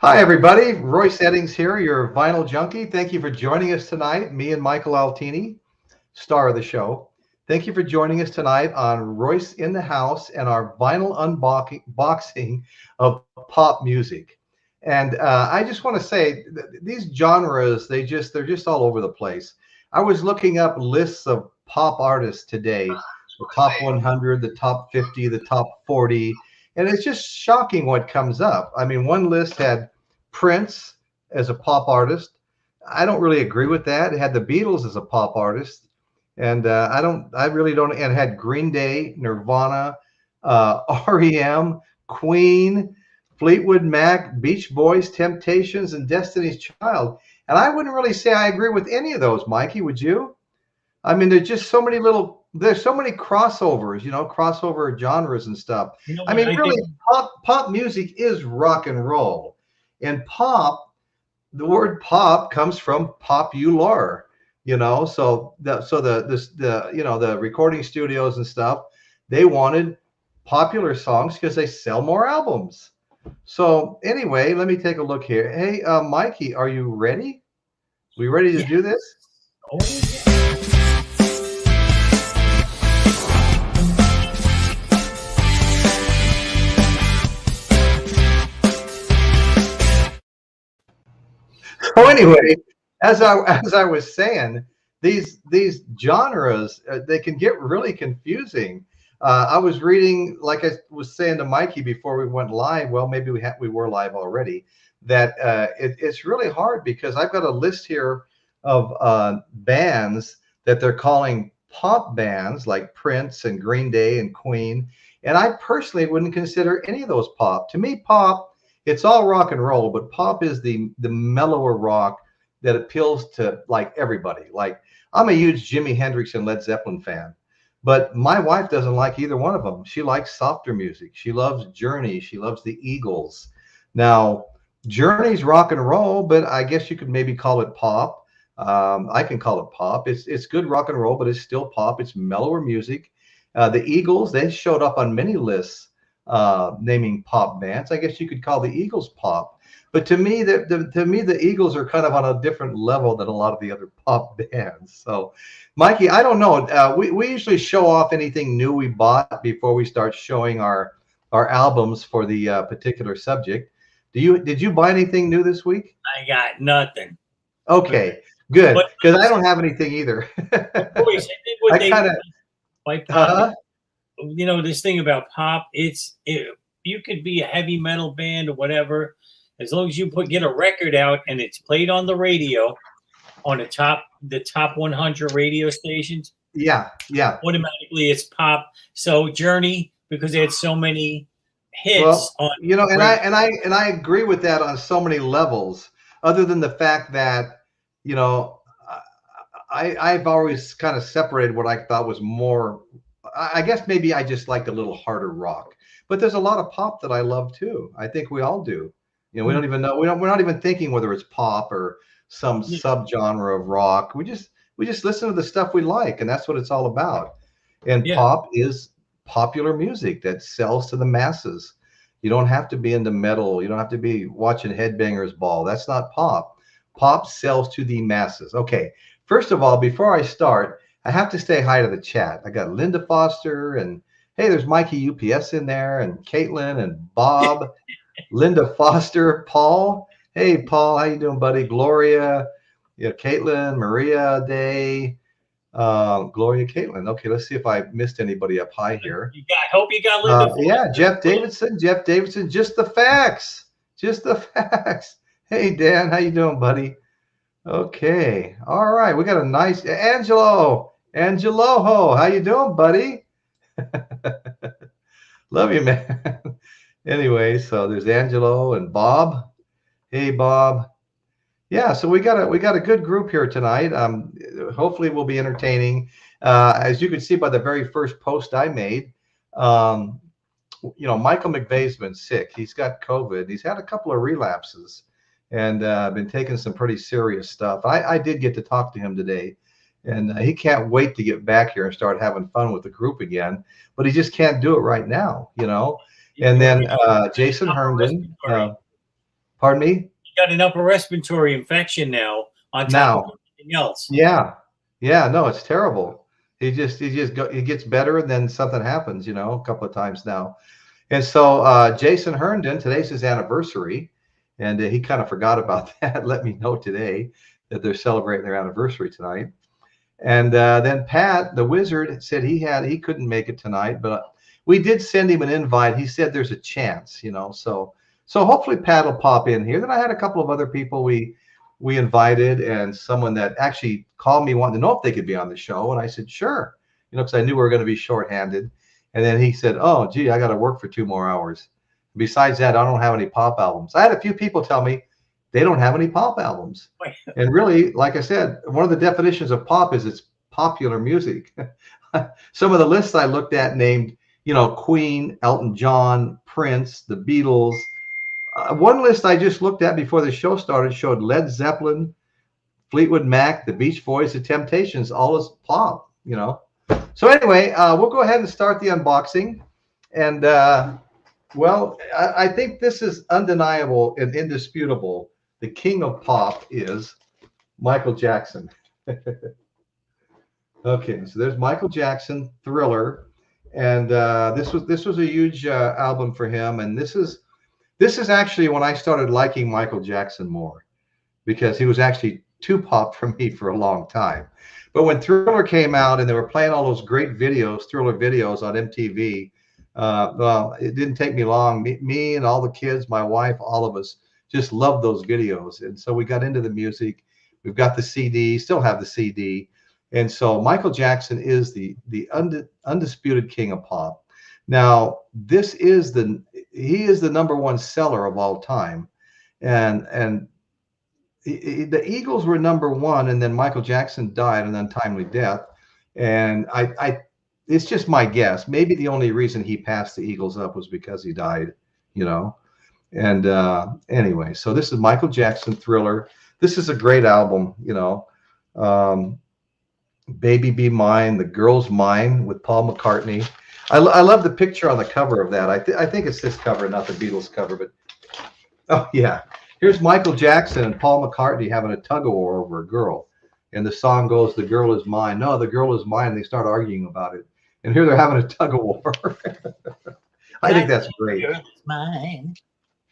Hi, everybody. Royce Eddings here, your vinyl junkie. Thank you for joining us tonight. Me and Michael Altini, star of the show. Thank you for joining us tonight on Royce in the House and our vinyl unboxing of pop music. And I just want to say these genres, they're just all over the place. I was looking up lists of pop artists today, the top 100, the top 50, the top 40, and it's just shocking what comes up. I mean, one list had Prince as a pop artist. I don't really agree with that. It had the Beatles as a pop artist, and I really don't. And it had Green Day, Nirvana, REM, Queen, Fleetwood Mac, Beach Boys, Temptations, and Destiny's Child. And I wouldn't really say I agree with any of those, Mikey. Would you? I mean, there's so many crossovers, crossover genres and stuff. I mean, really, pop music is rock and roll. And pop, the word pop comes from popular, so the recording studios and stuff, they wanted popular songs because they sell more albums. So anyway, let me take a look here. Hey, Mikey, are you ready? We ready to do this? Oh, yeah. So anyway, as I was saying, these genres, they can get really confusing. I was reading, like I was saying to Mikey before we went live. Well, maybe we were live already. That it's really hard because I've got a list here of bands that they're calling pop bands, like Prince and Green Day and Queen. And I personally wouldn't consider any of those pop. To me, pop, it's all rock and roll, but pop is the mellower rock that appeals to like everybody. Like, I'm a huge Jimi Hendrix and Led Zeppelin fan, but my wife doesn't like either one of them. She likes softer music. She loves Journey. She loves the Eagles. Now, Journey's rock and roll, but I guess you could maybe call it pop. I can call it pop. It's good rock and roll, but it's still pop. It's mellower music. The Eagles, they showed up on many lists naming pop bands. I guess you could call the Eagles pop, but to me, the Eagles are kind of on a different level than a lot of the other pop bands. So, Mikey, I don't know. We usually show off anything new we bought before we start showing our albums for the particular subject. Did you buy anything new this week? I got nothing. Okay, good, because I don't have anything either. Boys, I think what pop. This thing about pop, you could be a heavy metal band or whatever, as long as you get a record out and it's played on the radio, on the top 100 radio stations. Yeah. Automatically, it's pop. So Journey, because they had so many hits. Well, and I agree with that on so many levels. Other than the fact that, I've always kind of separated what I thought was more. I guess maybe I just like a little harder rock, but there's a lot of pop that I love too. I think we all do. We don't even know. We're not even thinking whether it's pop or some subgenre of rock. We just listen to the stuff we like, and that's what it's all about. And pop is popular music that sells to the masses. You don't have to be into metal. You don't have to be watching Headbangers Ball. That's not pop. Pop sells to the masses. Okay. First of all, before I start, I have to say hi to the chat. I got Linda Foster, and hey, there's Mikey UPS in there, and Caitlin and Bob, Linda Foster, Paul. Hey, Paul, how you doing, buddy? Gloria, Caitlin, Maria Day, Gloria, Caitlin. Okay, let's see if I missed anybody up high here. I hope you got Linda Foster. Yeah, Jeff Davidson, just the facts. Hey, Dan, how you doing, buddy? Okay, all right, we got a nice Angelo, how you doing, buddy? Love you, man. Anyway, so there's Angelo and Bob. Hey, Bob. Yeah, so we got a good group here tonight. Hopefully we'll be entertaining. As you can see by the very first post I made, Michael McVeigh's been sick. He's got COVID. He's had a couple of relapses, and been taking some pretty serious stuff. I did get to talk to him today, and he can't wait to get back here and start having fun with the group again, but he just can't do it right now, And then Jason Herndon, Pardon me? He got an upper respiratory infection now on top of everything else. Yeah. Yeah. No, it's terrible. He gets better, and then something happens, you know, a couple of times now. And so Jason Herndon, today's his anniversary, and he kind of forgot about that. Let me know today that they're celebrating their anniversary tonight. And then Pat, the wizard, said he couldn't make it tonight, but we did send him an invite. He said there's a chance, you know, so hopefully Pat will pop in here. Then I had a couple of other people we invited, and someone that actually called me wanting to know if they could be on the show, and I said sure, you know, because I knew we were going to be shorthanded. And then he said, oh, gee, I got to work for 2 more hours. Besides that, I don't have any pop albums. I had a few people tell me they don't have any pop albums. And really, like I said, one of the definitions of pop is it's popular music. Some of the lists I looked at named, you know, Queen, Elton John, Prince, the Beatles. One list I just looked at before the show started showed Led Zeppelin, Fleetwood Mac, the Beach Boys, the Temptations, all as pop, you know. So anyway, we'll go ahead and start the unboxing. And, well, I think this is undeniable and indisputable. The king of pop is Michael Jackson. Okay, so there's Michael Jackson, Thriller. And this was a huge album for him. And this is actually when I started liking Michael Jackson more, because he was actually too pop for me for a long time. But when Thriller came out and they were playing all those great videos, Thriller videos on MTV, well, it didn't take me long. Me and all the kids, my wife, all of us just loved those videos. And so we got into the music. We've got the CD, still have the CD. And so Michael Jackson is the undisputed king of pop. Now, he is the #1 seller of all time. And the Eagles were #1, and then Michael Jackson died an untimely death. And it's just my guess. Maybe the only reason he passed the Eagles up was because he died, you know. And anyway, so this is Michael Jackson, Thriller. This is a great album, you know. Baby Be Mine, The Girl's Mine with Paul McCartney. I love the picture on the cover of that. I think it's this cover, not the Beatles cover, but oh yeah. Here's Michael Jackson and Paul McCartney having a tug-of-war over a girl. And the song goes, the girl is mine. No, the girl is mine. And they start arguing about it. And here they're having a tug-of-war. I think that's great. The girl is mine.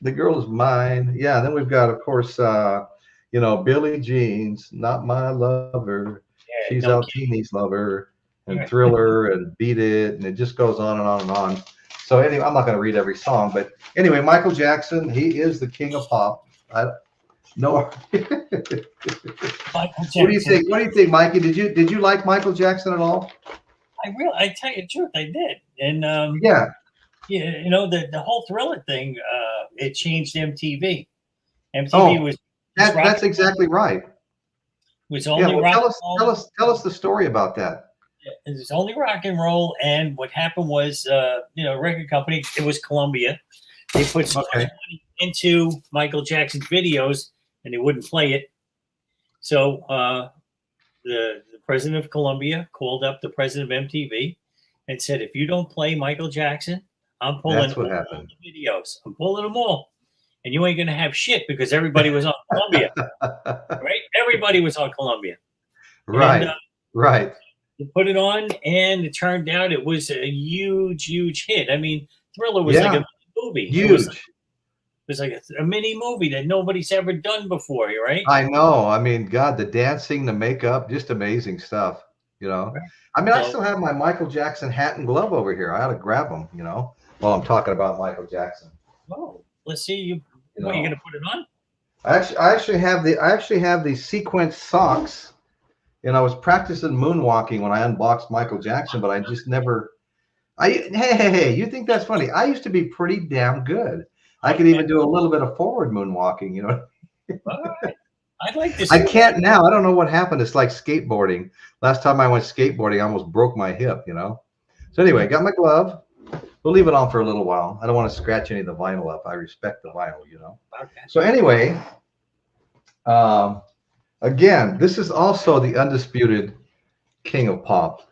The girl is mine. Yeah, then we've got, of course, you know, Billie Jean's Not My Lover. Yeah, she's Altini's lover. And Thriller and Beat It. And it just goes on and on and on. So anyway, I'm not going to read every song. But anyway, Michael Jackson, he is the king of pop. No. What do you think? What do you think, Mikey? Did you like Michael Jackson at all? I tell you the truth, I did. And yeah, you know, the whole Thriller thing, it changed MTV. MTV was that's exactly right. Was only rock and roll. Tell us the story about that. It was only rock and roll, and what happened was, you know, record company. It was Columbia. They put some money into Michael Jackson's videos, and they wouldn't play it. So the president of Columbia called up the president of MTV and said, if you don't play Michael Jackson, I'm pulling all the videos. I'm pulling them all. And you ain't going to have shit because everybody was on Columbia. Right? Everybody was on Columbia. Right. And, right. They put it on, and it turned out it was a huge, huge hit. I mean, Thriller was like a movie. Huge. It was like a mini movie that nobody's ever done before, right? I know. I mean, God, the dancing, the makeup, just amazing stuff, you know. Right. I mean, I still have my Michael Jackson hat and glove over here. I ought to grab them, you know, while I'm talking about Michael Jackson. Oh, let's see. You what, are you going to put it on? I actually have the sequence socks, and I was practicing moonwalking when I unboxed Michael Jackson, but I just never. Hey, you think that's funny? I used to be pretty damn good. I could even do a little bit of forward moonwalking, you know. All right. I'd like to see I can't now. I don't know what happened. It's like skateboarding. Last time I went skateboarding, I almost broke my hip, you know. So anyway, got my glove. We'll leave it on for a little while. I don't want to scratch any of the vinyl up. I respect the vinyl, you know. Okay. So anyway, again, this is also the undisputed king of pop.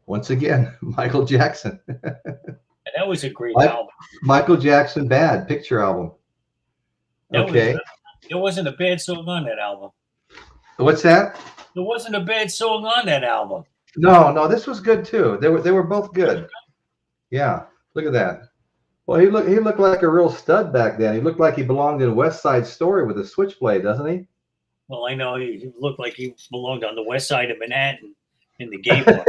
Once again, Michael Jackson. That was a great album. Michael Jackson Bad picture album. Okay. There wasn't a bad song on that album. What's that? There wasn't a bad song on that album. No, this was good too. They were both good. Yeah, look at that. Well, he looked like a real stud back then. He looked like he belonged in West Side Story with a switchblade, doesn't he? Well, I know he looked like he belonged on the west side of Manhattan in the gay bar.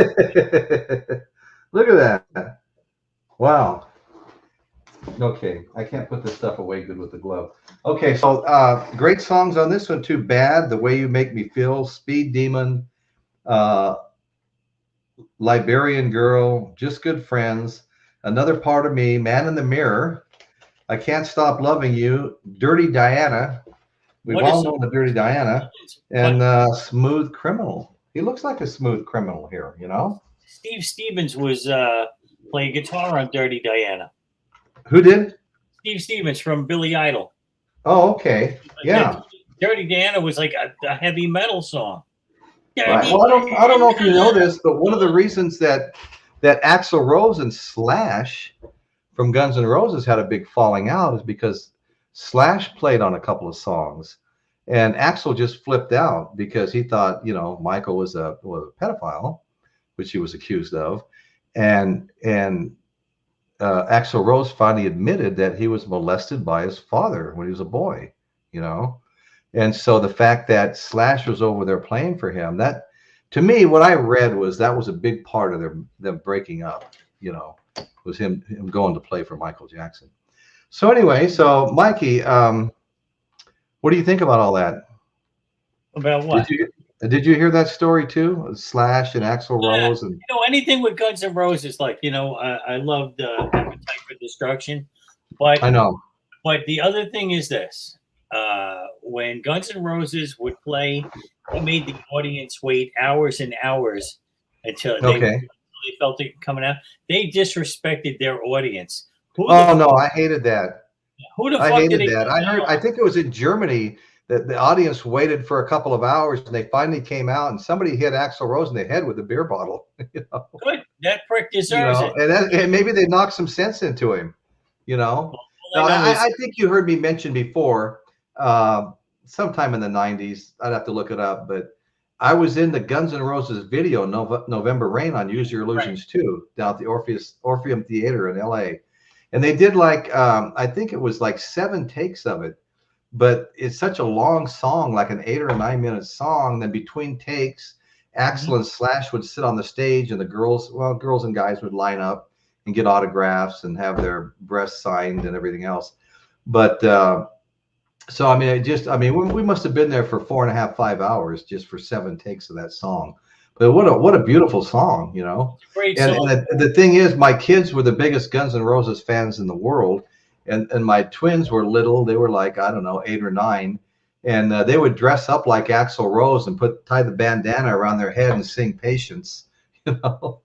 Look at that. Wow. Okay, I can't put this stuff away good with the glove. Okay, so great songs on this one too. Bad, The Way You Make Me Feel, Speed Demon, Liberian Girl, Just Good Friends, Another Part of Me, Man in the Mirror, I Can't Stop Loving You, Dirty Diana. We've all known the Dirty Diana, and Smooth Criminal. He looks like a smooth criminal here, you know. Steve Stevens was playing guitar on Dirty Diana. Who did? Steve Stevens from Billy Idol. Oh, okay. Yeah. Dirty Diana was like a heavy metal song. Right. Well, I don't know if you know this, but one of the reasons that Axl Rose and Slash from Guns N' Roses had a big falling out is because Slash played on a couple of songs, and Axl just flipped out because he thought, you know, Michael was a pedophile, which he was accused of, and Axl Rose finally admitted that he was molested by his father when he was a boy, you know. And so the fact that Slash was over there playing for him, that, to me, what I read was that was a big part of them breaking up, you know, was him going to play for Michael Jackson. So anyway, so Mikey, what do you think about all that? About what? Did you hear that story too? Slash and Axl Rose, and you know, anything with Guns N' Roses, like, you know, I loved Appetite for Destruction, but I know. But the other thing is this: when Guns N' Roses would play, they made the audience wait hours and hours until they felt it coming out. They disrespected their audience. I hated that. Who the fuck did that? I think it was in Germany that the audience waited for a couple of hours, and they finally came out, and somebody hit Axl Rose in the head with a beer bottle. You know? Good, that prick deserves it. And maybe they knocked some sense into him. You know, I think you heard me mention before, sometime in the 90s. I'd have to look it up, but I was in the Guns N' Roses video, November Rain, on Use Your Illusions 2, down at the Orpheum Theater in LA. And they did like, I think it was like 7 takes of it, but it's such a long song, like an 8 or 9 minute song. Then between takes, Axl and Slash would sit on the stage, and the girls and guys would line up and get autographs and have their breasts signed and everything else. But so, I mean, we must have been there for 4.5, 5 hours just for 7 takes of that song. But what a beautiful song, you know. Great song. And the thing is, my kids were the biggest Guns N' Roses fans in the world, and my twins were little. They were like, I don't know, 8 or 9, and they would dress up like Axl Rose and tie the bandana around their head and sing Patience, you know.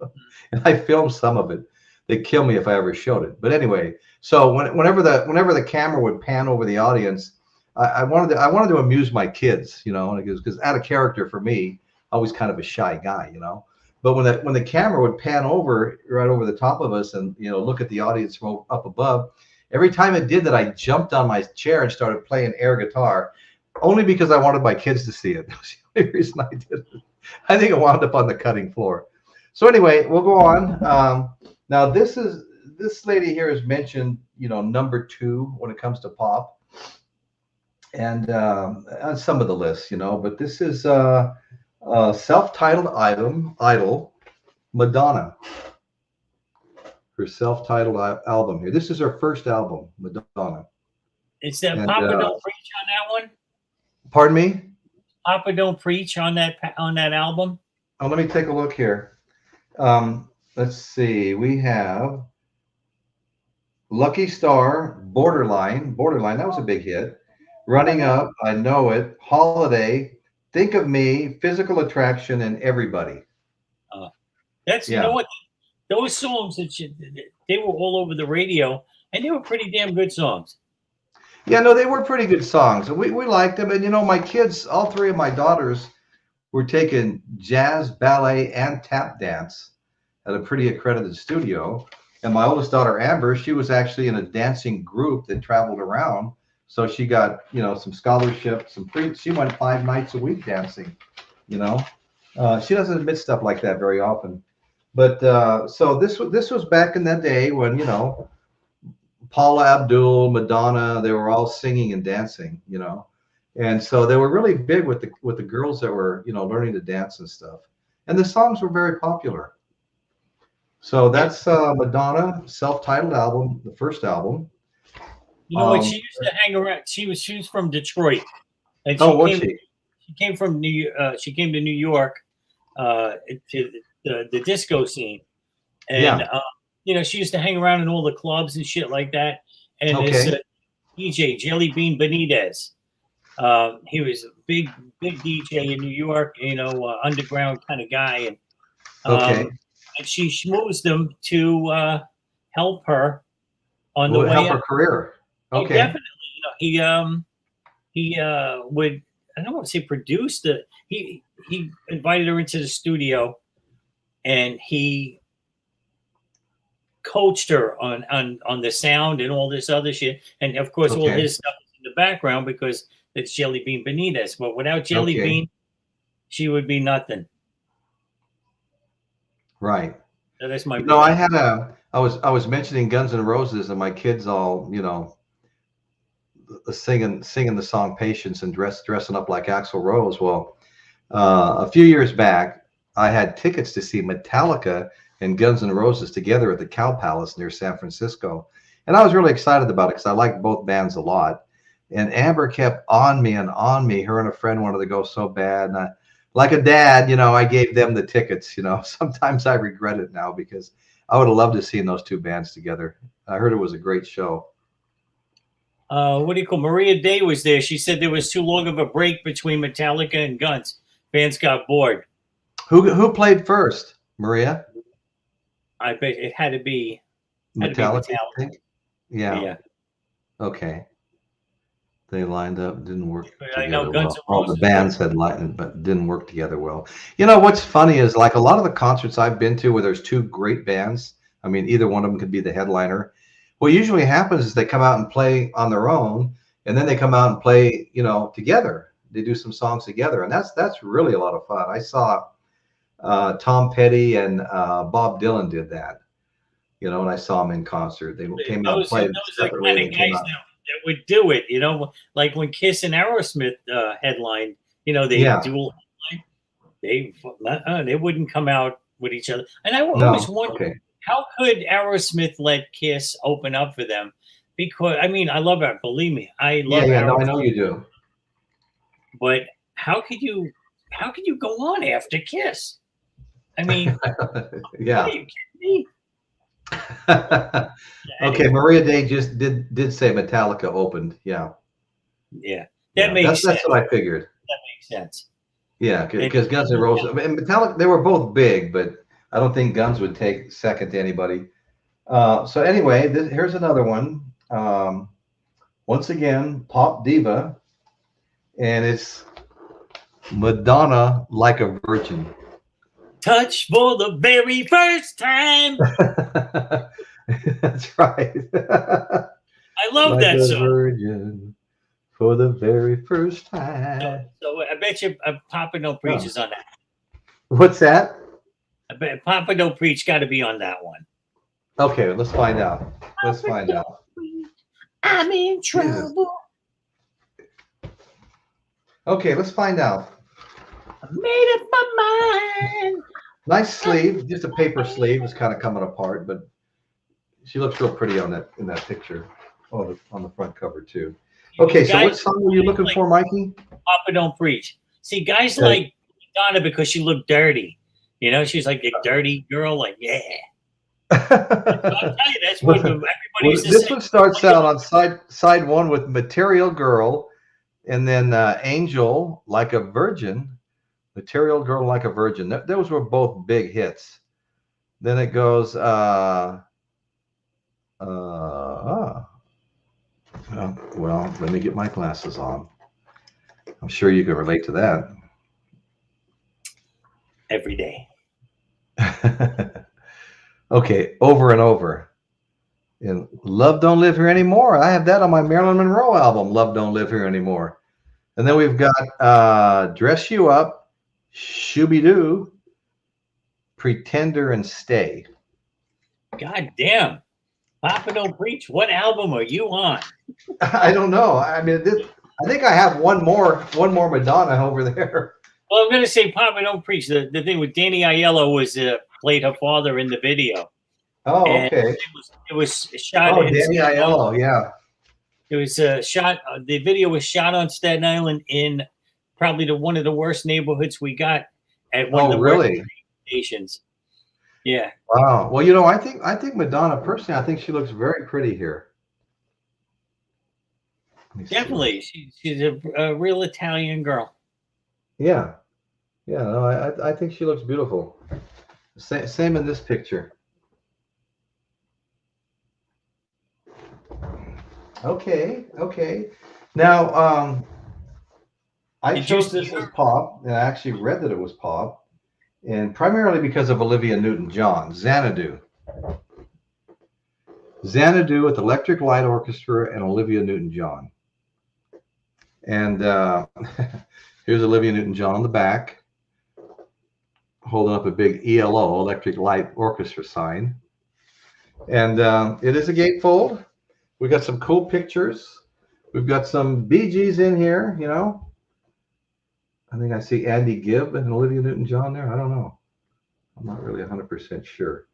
And I filmed some of it. They'd kill me if I ever showed it. But anyway, so whenever the camera would pan over the audience, I wanted to amuse my kids, you know, because out of character for me, always kind of a shy guy, you know. But when the camera would pan over right over the top of us and, you know, look at the audience from up above, every time it did that, I jumped on my chair and started playing air guitar, only because I wanted my kids to see it. That was the only reason I did it. I think I wound up on the cutting floor. So anyway, we'll go on. Now this lady here is mentioned, you know, number 2 when it comes to pop, and on some of the lists, you know. But this is self-titled idol, Madonna. Her self-titled album here. This is her first album, Madonna. Is that Papa Don't Preach on that one? Pardon me? Papa Don't Preach on that album? Oh, let me take a look here. Let's see. We have Lucky Star, Borderline. That was a big hit. Running Up, I Know It, Holiday, Think of Me, Physical Attraction, and Everybody. You know what? Those songs, they were all over the radio, and they were pretty damn good songs. Yeah, no, they were pretty good songs. We liked them. And, you know, my kids, all 3 of my daughters were taking jazz, ballet, and tap dance at a pretty accredited studio. And my oldest daughter, Amber, she was actually in a dancing group that traveled around. So she got, you know, some scholarship, she went 5 nights a week dancing, you know. She doesn't admit stuff like that very often. But so this was back in that day when, you know, Paula Abdul, Madonna, they were all singing and dancing, you know. And so they were really big with the girls that were, you know, learning to dance and stuff. And the songs were very popular. So that's Madonna, self-titled album, the first album. You know what? She used to hang around. She was from Detroit, and she came from she came to New York to the disco scene, and you know, she used to hang around in all the clubs and shit like that. And this DJ Jelly Bean Benitez, he was a big DJ in New York, you know, underground kind of guy, and and she schmoozed him to help her on the way help up. her career. Oh, definitely. You know, he would, I don't want to say produced it. He invited her into the studio, and he coached her on the sound and all this other shit. And of course, all his stuff is in the background because it's Jelly Bean Benitez. But without Jelly Bean, she would be nothing. Right. So that's my. No, I was mentioning Guns N' Roses, and my kids all, you know, singing the song Patience and dressing up like Axl Rose. Well, a few years back, I had tickets to see Metallica and Guns N' Roses together at the Cow Palace near San Francisco. And I was really excited about it because I like both bands a lot. And Amber kept on me and on me. Her and a friend wanted to go so bad. And like a dad, you know, I gave them the tickets. You know, sometimes I regret it now because I would have loved to have seen those two bands together. I heard it was a great show. What do you call Maria Day was there. She said there was too long of a break between Metallica and Guns. Fans got bored. Who played first, Maria? I bet it had to be Metallica. I think? Yeah. Okay. They lined up, didn't work together I know Guns well. All the bands had lined, but didn't work together well. You know what's funny is like a lot of the concerts I've been to where there's two great bands. I mean, either one of them could be the headliner. What usually happens is they come out and play on their own, and then they come out and play, you know, together. They do some songs together, and that's really a lot of fun. I saw Tom Petty and Bob Dylan did that, you know, and I saw them in concert. They came out and played separately. Those are the kind of guys that would do it, you know, like when Kiss and Aerosmith headlined, you know, they dual headline. They wouldn't come out with each other, and I always wondered how could Aerosmith let Kiss open up for them? Because I mean, I love it. Believe me, I love. Yeah, no, I know you do. But how could you go on after Kiss? I mean, yeah. Are you kidding me? Okay, Maria Day just did say Metallica opened. Yeah. That makes sense. That's what I figured. That makes sense. Yeah, because Guns N' Roses and Metallica, they were both big, but I don't think Guns would take second to anybody. So anyway, here's another one. Once again, pop diva, and it's Madonna, Like a Virgin. Touch for the very first time. That's right. I love like that song. Virgin for the very first time. So I bet you Papa Don't Preach is on that. What's that? I bet Papa Don't Preach got to be on that one. Okay, let's find out. Let's find out. I'm in trouble. Okay, let's find out. I made up my mind. Nice sleeve, just a paper sleeve. It's kind of coming apart, but she looks real pretty on that in that picture. Oh, on the front cover too. Okay, so what song were you looking for, Mikey? Papa Don't Preach. See, guys like Madonna because she looked dirty. You know, she's like a dirty girl. Like, yeah. I'll tell you, that's what everybody used to say. This one starts out on side one with Material Girl, and then Angel, Like a Virgin. Material Girl, Like a Virgin. Those were both big hits. Then it goes, well, let me get my glasses on. I'm sure you can relate to that. Every day. Okay, Over and Over. And Love Don't Live Here Anymore. I have that on my Marilyn Monroe album, Love Don't Live Here Anymore. And then we've got Dress You Up, Shooby-Doo, Pretender, and Stay. God damn. Papa Don't Preach, what album are you on? I don't know. I mean, I think I have one more Madonna over there. Well, I'm going to say Papa Don't Preach. The thing with Danny Aiello was played her father in the video. Oh, okay. It was shot. Oh, Danny Aiello, yeah. It was shot. The video was shot on Staten Island in probably one of the worst neighborhoods we got at one of the really stations. Yeah. Wow. Well, you know, I think Madonna personally, I think she looks very pretty here. Definitely, she's a real Italian girl. Yeah. Yeah. No, I think she looks beautiful. Same in this picture. Okay. Now, I chose this as pop, and I actually read that it was pop, and primarily because of Olivia Newton-John, Xanadu. Xanadu with Electric Light Orchestra and Olivia Newton-John. And here's Olivia Newton-John on the back, holding up a big ELO, Electric Light Orchestra sign. And it is a gatefold. We got some cool pictures. We've got some Bee Gees in here, you know. I think I see Andy Gibb and Olivia Newton-John there. I don't know. I'm not really 100% sure.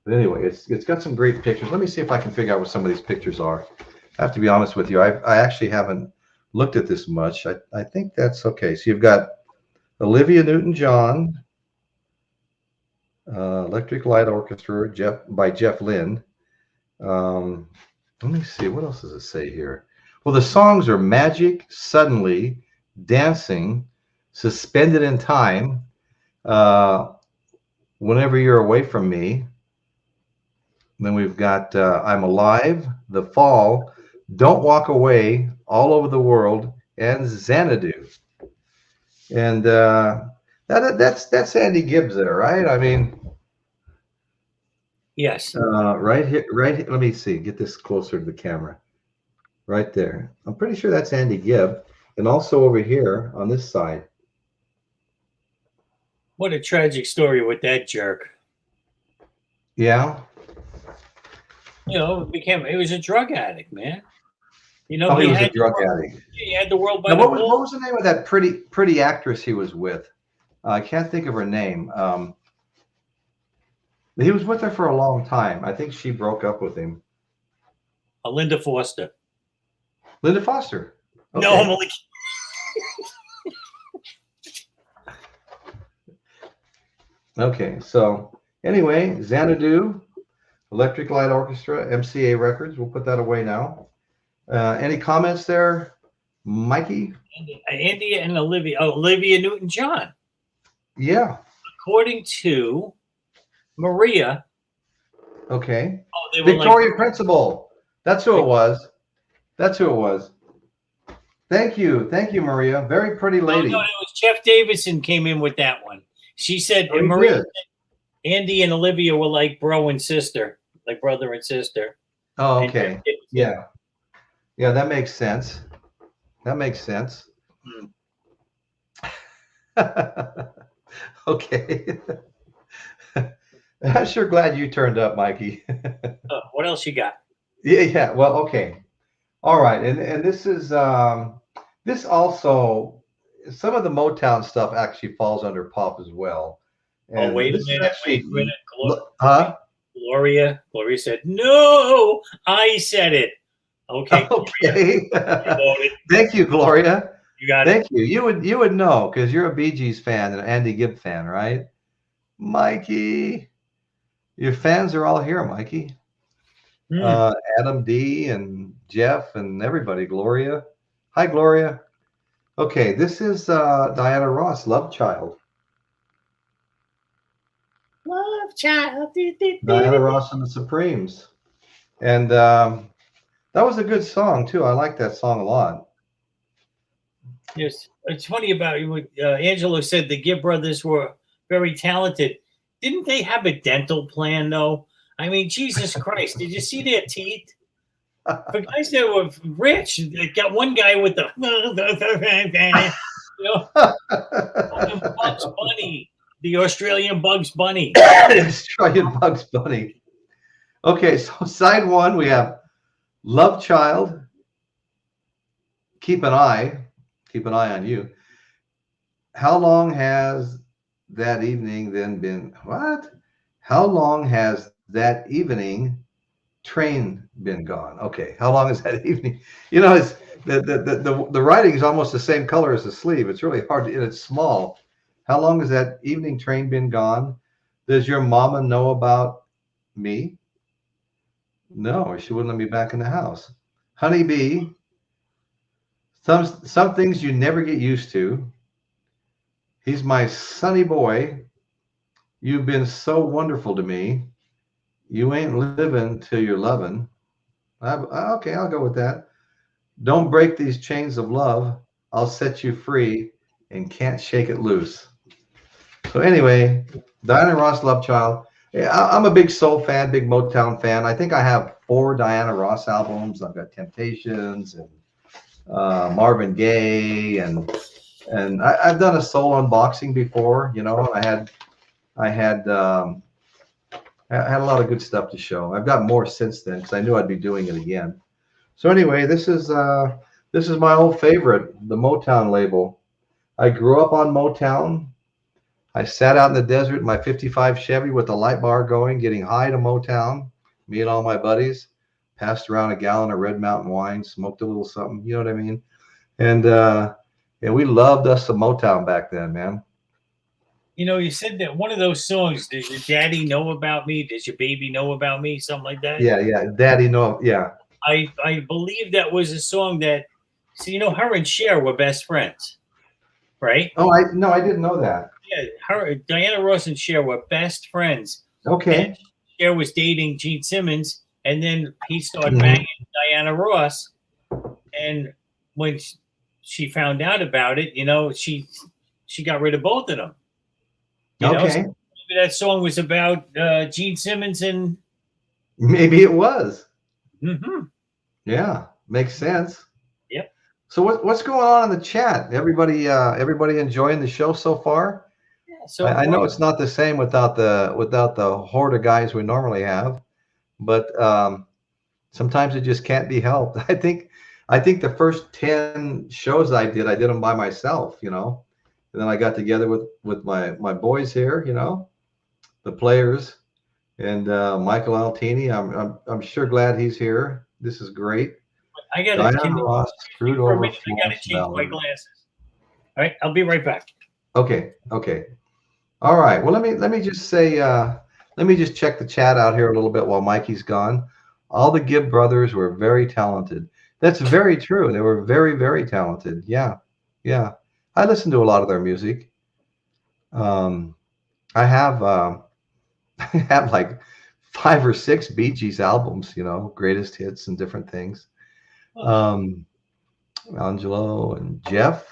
But anyway, it's got some great pictures. Let me see if I can figure out what some of these pictures are. I have to be honest with you. I actually haven't looked at this much. I think that's okay. So you've got Olivia Newton-John, Electric Light Orchestra by Jeff Lynne. Let me see. What else does it say here? Well, the songs are Magic, Suddenly, Dancing, Suspended in Time, Whenever You're Away from Me. And then we've got I'm Alive, The Fall, Don't Walk Away, All Over the World, and Xanadu. And that's Andy Gibbs there, right? I mean, yes. Right here. Let me see. Get this closer to the camera. Right there. I'm pretty sure that's Andy Gibb. And also over here on this side. What a tragic story with that jerk. Yeah. You know, he was a drug addict, man. You know, he was a drug addict. He had the world by now, the what was the name of that pretty actress he was with? I can't think of her name. He was with her for a long time. I think she broke up with him. Linda Foster. Linda Foster. Okay. No, I'm only Okay, so anyway, Xanadu, Electric Light Orchestra, MCA Records. We'll put that away now. Any comments there, Mikey? Andy and Olivia Newton-John. Yeah. According to Maria. Okay. Victoria Principal. That's who it was. Thank you, Maria. Very pretty lady. No, it was Jeff Davidson came in with that one. She said, Maria said Andy and Olivia were like bro and sister, like brother and sister. Oh, okay. Yeah, that makes sense. Okay. I'm sure glad you turned up, Mikey. What else you got? Yeah. Well, okay. All right. And this is this also, some of the Motown stuff actually falls under pop as well. And wait a minute. Gloria said, no, I said it. Okay. Okay. Thank you, Gloria. You got it. Thank you. You would know because you're a Bee Gees fan and an Andy Gibb fan, right? Mikey. Your fans are all here, Mikey. Adam D and Jeff and everybody. Gloria. Hi, Gloria. Okay, this is Diana Ross, Love Child. Love Child. Diana Ross and the Supremes. And that was a good song, too. I like that song a lot. Yes, it's funny about what Angelo said. The Gibb brothers were very talented. Didn't they have a dental plan, though? I mean, Jesus Christ! Did you see their teeth? For guys that were rich, they got one guy with the, you know, Bugs Bunny, the Australian Bugs Bunny. Australian Bugs Bunny. Okay, so side one, we have Love Child, Keep an Eye on You. How long has that evening then been? What? How long has that evening train been gone? Okay, how long is that evening? You know, it's the writing is almost the same color as the sleeve. It's really hard to, and it's small. How long has that evening train been gone? Does your mama know about me? No, she wouldn't let me back in the house. Honeybee, some things you never get used to. He's my sunny boy. You've been so wonderful to me. You ain't living till you're loving. Okay, I'll go with that. Don't break these chains of love. I'll set you free and can't shake it loose. So anyway, Diana Ross, Love Child. I'm a big soul fan, big Motown fan. I think I have 4 Diana Ross albums. I've got Temptations and Marvin Gaye, and I've done a soul unboxing before. You know, I had a lot of good stuff to show. I've got more since then because I knew I'd be doing it again. So anyway, this is my old favorite, the Motown label. I grew up on Motown. I sat out in the desert in my 55 Chevy with the light bar going, getting high to Motown. Me and all my buddies passed around a gallon of Red Mountain wine, smoked a little something, you know what I mean? And we loved us some Motown back then, man. You know, you said that one of those songs, does your daddy know about me? Does your baby know about me? Something like that? Yeah. Daddy know, yeah. I believe that was a song that, so you know, her and Cher were best friends, right? Oh, I didn't know that. Yeah, Diana Ross and Cher were best friends. Okay. And Cher was dating Gene Simmons, and then he started banging Diana Ross. And when she found out about it, you know, she got rid of both of them. You know, so maybe that song was about Gene Simmons and. Maybe it was. Mm-hmm. Yeah, makes sense. Yep. So what's going on in the chat? Everybody enjoying the show so far? Yeah. So I know it's not the same without the horde of guys we normally have, but sometimes it just can't be helped. I think the first 10 shows I did them by myself, you know, and then I got together with my boys here, you know, the players, and Michael Altini. I'm sure glad he's here. This is great. I got Diana Ross screwed over. I gotta change my glasses. All right, I'll be right back. Okay. All right. Well, let me just say, let me just check the chat out here a little bit while Mikey's gone. All the Gibb brothers were very talented. That's very true. They were very, very talented. Yeah. I listened to a lot of their music. I have like 5 or 6 Bee Gees albums, you know, greatest hits and different things. Angelo and Jeff,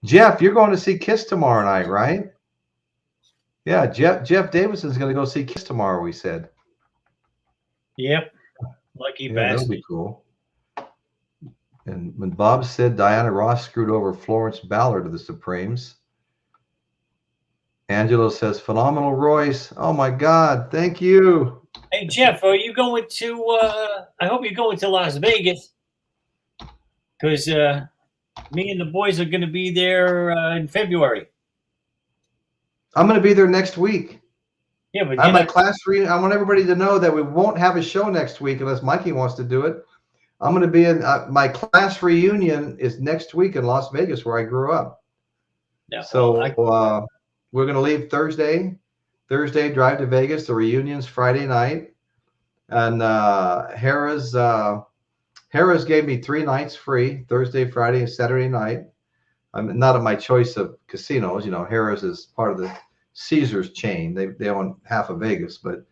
you're going to see Kiss tomorrow night, right? Yeah, Jeff Davidson's going to go see Kiss tomorrow, we said. Yep. Lucky bastard. That'll be cool. And when Bob said Diana Ross screwed over Florence Ballard of the Supremes, Angelo says, phenomenal Royce. Oh my God, thank you. Hey Jeff, are you going to I hope you're going to Las Vegas, because me and the boys are going to be there in February. I'm going to be there next week. Yeah, but I'm my class reunion. I want everybody to know that we won't have a show next week unless Mikey wants to do it. I'm going to be in my class reunion is next week in Las Vegas, where I grew up. Yeah, so we're going to leave Thursday, drive to Vegas. The reunion's Friday night. And Harrah's gave me 3 nights free, Thursday, Friday, and Saturday night. I'm not at my choice of casinos. You know, Harrah's is part of the Caesars chain. They own half of Vegas, but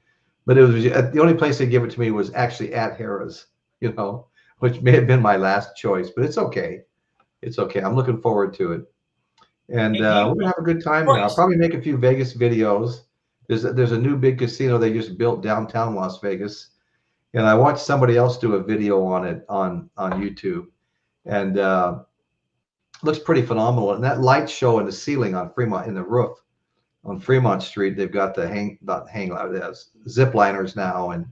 it was the only place they give it to me was actually at Harrah's, you know, which may have been my last choice, but it's okay. It's okay. I'm looking forward to it. And we're going to have a good time now. I'll probably make a few Vegas videos. There's a new big casino they just built downtown Las Vegas, and I watched somebody else do a video on it on YouTube, and looks pretty phenomenal. And that light show in the ceiling on Fremont, in the roof on Fremont Street, they've got the zip liners now, and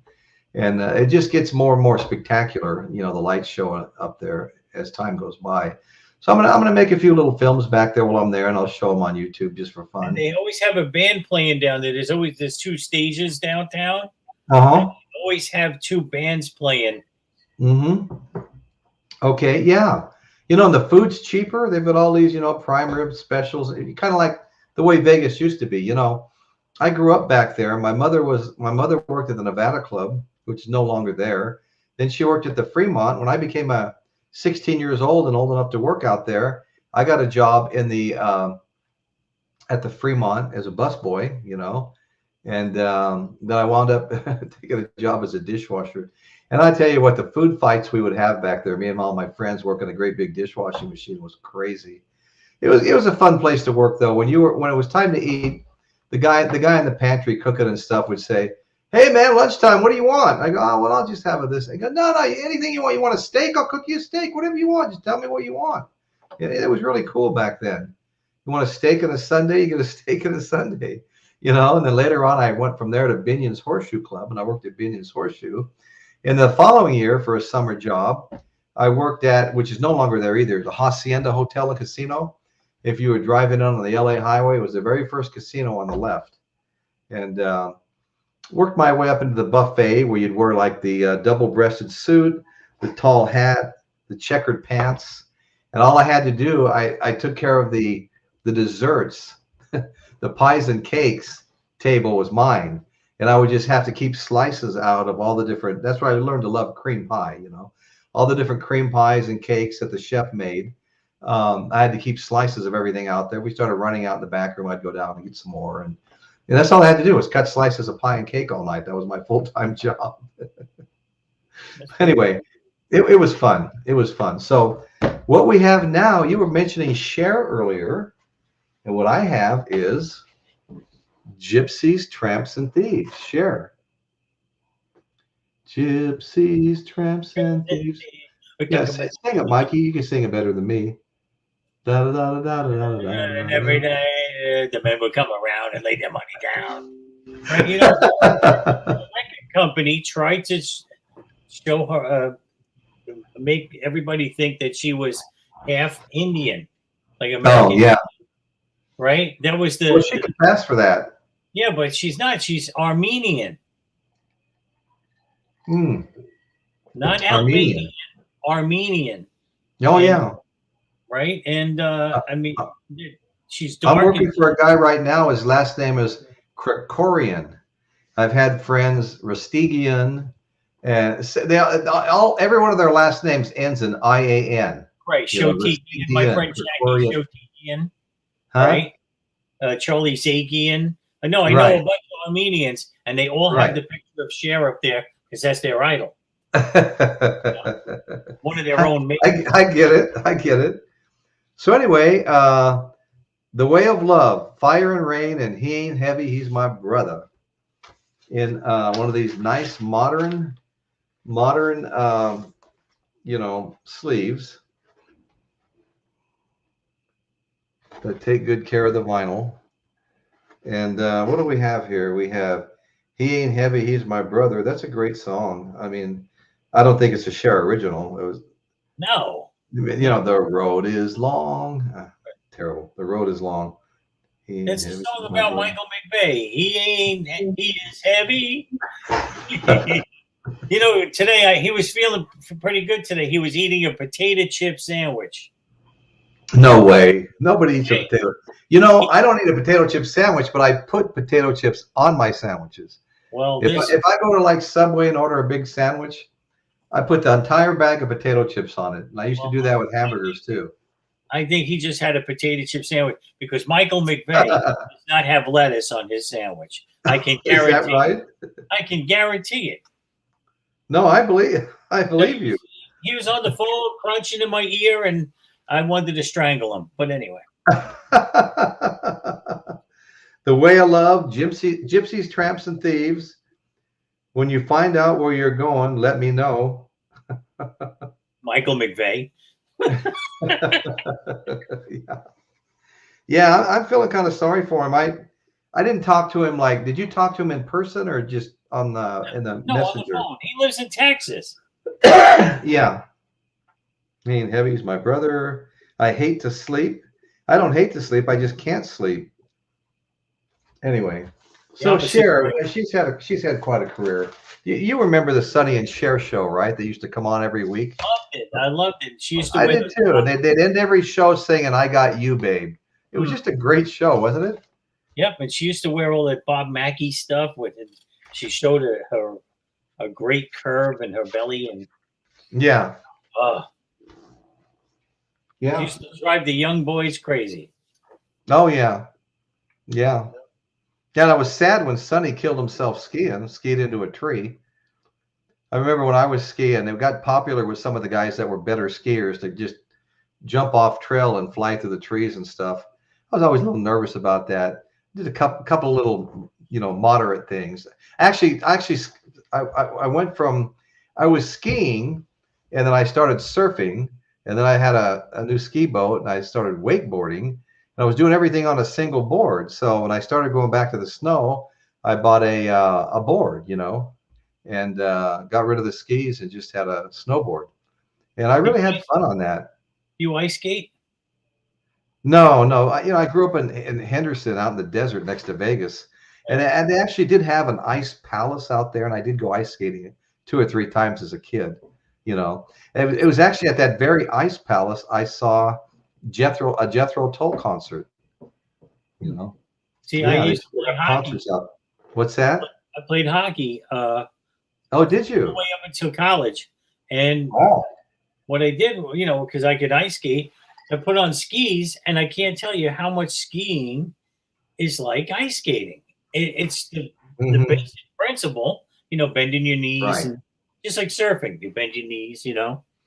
it just gets more and more spectacular. You know, the light show up there as time goes by. So I'm gonna make a few little films back there while I'm there, and I'll show them on YouTube just for fun. And they always have a band playing down there. There's 2 stages downtown. Always have 2 bands playing. Okay, yeah. You know, and the food's cheaper. They've got all these, you know, prime rib specials, kind of like the way Vegas used to be. You know, I grew up back there. My mother worked at the Nevada Club, which is no longer there. Then she worked at the Fremont. When I became 16 years old and old enough to work out there, I got a job in the at the Fremont as a busboy, you know, and then I wound up taking a job as a dishwasher. And I tell you what, the food fights we would have back there, me and all my friends working a great big dishwashing machine, was crazy. It was a fun place to work though. When it was time to eat, the guy in the pantry cooking and stuff would say, "Hey man, lunchtime, what do you want?" I go, "Oh, well, I'll just have this." I go, No, anything you want. You want a steak? I'll cook you a steak. Whatever you want, just tell me what you want. It was really cool back then. You want a steak on a Sunday? You get a steak on a Sunday, you know. And then later on, I went from there to Binion's Horseshoe Club, and I worked at Binion's Horseshoe. In the following year, for a summer job, I worked at, which is no longer there either, the Hacienda Hotel and Casino. If you were driving on the LA highway, it was the very first casino on the left. And worked my way up into the buffet, where you'd wear like the double-breasted suit, the tall hat, the checkered pants. And all I had to do, I took care of the desserts. The pies and cakes table was mine. And I would just have to keep slices out of all the different, that's where I learned to love cream pie, you know, all the different cream pies and cakes that the chef made. I had to keep slices of everything out there. We started running out in the back room. I'd go down and get some more. And that's all I had to do, was cut slices of pie and cake all night. That was my full-time job. Anyway, it was fun. It was fun. So what we have now, you were mentioning Cher earlier. And what I have is Gypsies, Tramps, and Thieves. Cher. Gypsies, Tramps, and Thieves. Yeah, sing it, Mikey. You can sing it better than me. Da, da, da, da, da, da, da, and every day the men would come around and lay their money down. Right? You know, the record company tried to show her, make everybody think that she was half Indian, like American. Oh, yeah. Right? That was the. Well, she could pass for that. Yeah, but she's not. She's Armenian. Not Albanian. Armenian. Oh, yeah. Right? And I mean, she's dark. I'm working for a guy right now. His last name is Krikorian. I've had friends, Rastigian, and every one of their last names ends in IAN. Right. Shotigian. My friend Jackie Shotigian. Right? Charlie Zagian. I know a bunch of Armenians, and they all have the picture of Cher up there because that's their idol. One of their own. I get it. I get it. So anyway, The Way of Love, Fire and Rain, and He Ain't Heavy, He's My Brother. In one of these nice modern, you know, sleeves that take good care of the vinyl. And what do we have here? We have He Ain't Heavy, He's My Brother. That's a great song. I mean, I don't think it's a Cher original. It was no. You know, The Road Is Long. Terrible. The Road Is Long. It's a song about Michael McVeigh. He is heavy. You know, today he was feeling pretty good today. He was eating a potato chip sandwich. No way. Nobody eats a potato. You know, I don't eat a potato chip sandwich, but I put potato chips on my sandwiches. Well, if I go to like Subway and order a big sandwich, I put the entire bag of potato chips on it. And I used to do that with hamburgers too. I think he just had a potato chip sandwich because Michael McVeigh does not have lettuce on his sandwich. I can guarantee. Is that right? I can guarantee it. No, I believe you. He was on the phone crunching in my ear, and I wanted to strangle him. But anyway. The The Way of Love, Gypsies, Tramps, and Thieves. When you find out where you're going, let me know. Michael McVeigh. Yeah, I'm feeling kind of sorry for him. I didn't talk to him. Like, did you talk to him in person or just on the No, messenger? on the phone. He lives in Texas. Yeah. Me and Heavy's my brother. I hate to sleep. I don't hate to sleep. I just can't sleep. Anyway, so yeah, Cher, she's had quite a career. You remember the Sonny and Cher show, right? They used to come on every week. I loved it. She used to. I did too. They'd end every show singing "I Got You, Babe." It was just a great show, wasn't it? Yep, and she used to wear all that Bob Mackie stuff with it. She showed her a great curve in her belly, and yeah. She used to drive the young boys crazy. Oh yeah. Yeah. Yeah, I was sad when Sonny killed himself skied into a tree. I remember when I was skiing, it got popular with some of the guys that were better skiers to just jump off trail and fly through the trees and stuff. I was always a little nervous about that. Did a couple little, moderate things. Actually, I went from, I was skiing and then I started surfing and then I had a new ski boat and I started wakeboarding. I was doing everything on a single board. So when I started going back to the snow, I bought a board, and got rid of the skis and just had a snowboard. And I really had fun on that. You ice skate? No. I grew up in Henderson out in the desert next to Vegas. And they actually did have an ice palace out there. And I did go ice skating 2 or 3 times as a kid, It was actually at that very ice palace I saw a Jethro Tull concert, See, I used to play hockey. What's that? I played hockey. Oh, did you? All the way up until college. And what I did, because I could ice skate, I put on skis, and I can't tell you how much skiing is like ice skating. It's the basic principle, bending your knees, right. And just like surfing, you bend your knees,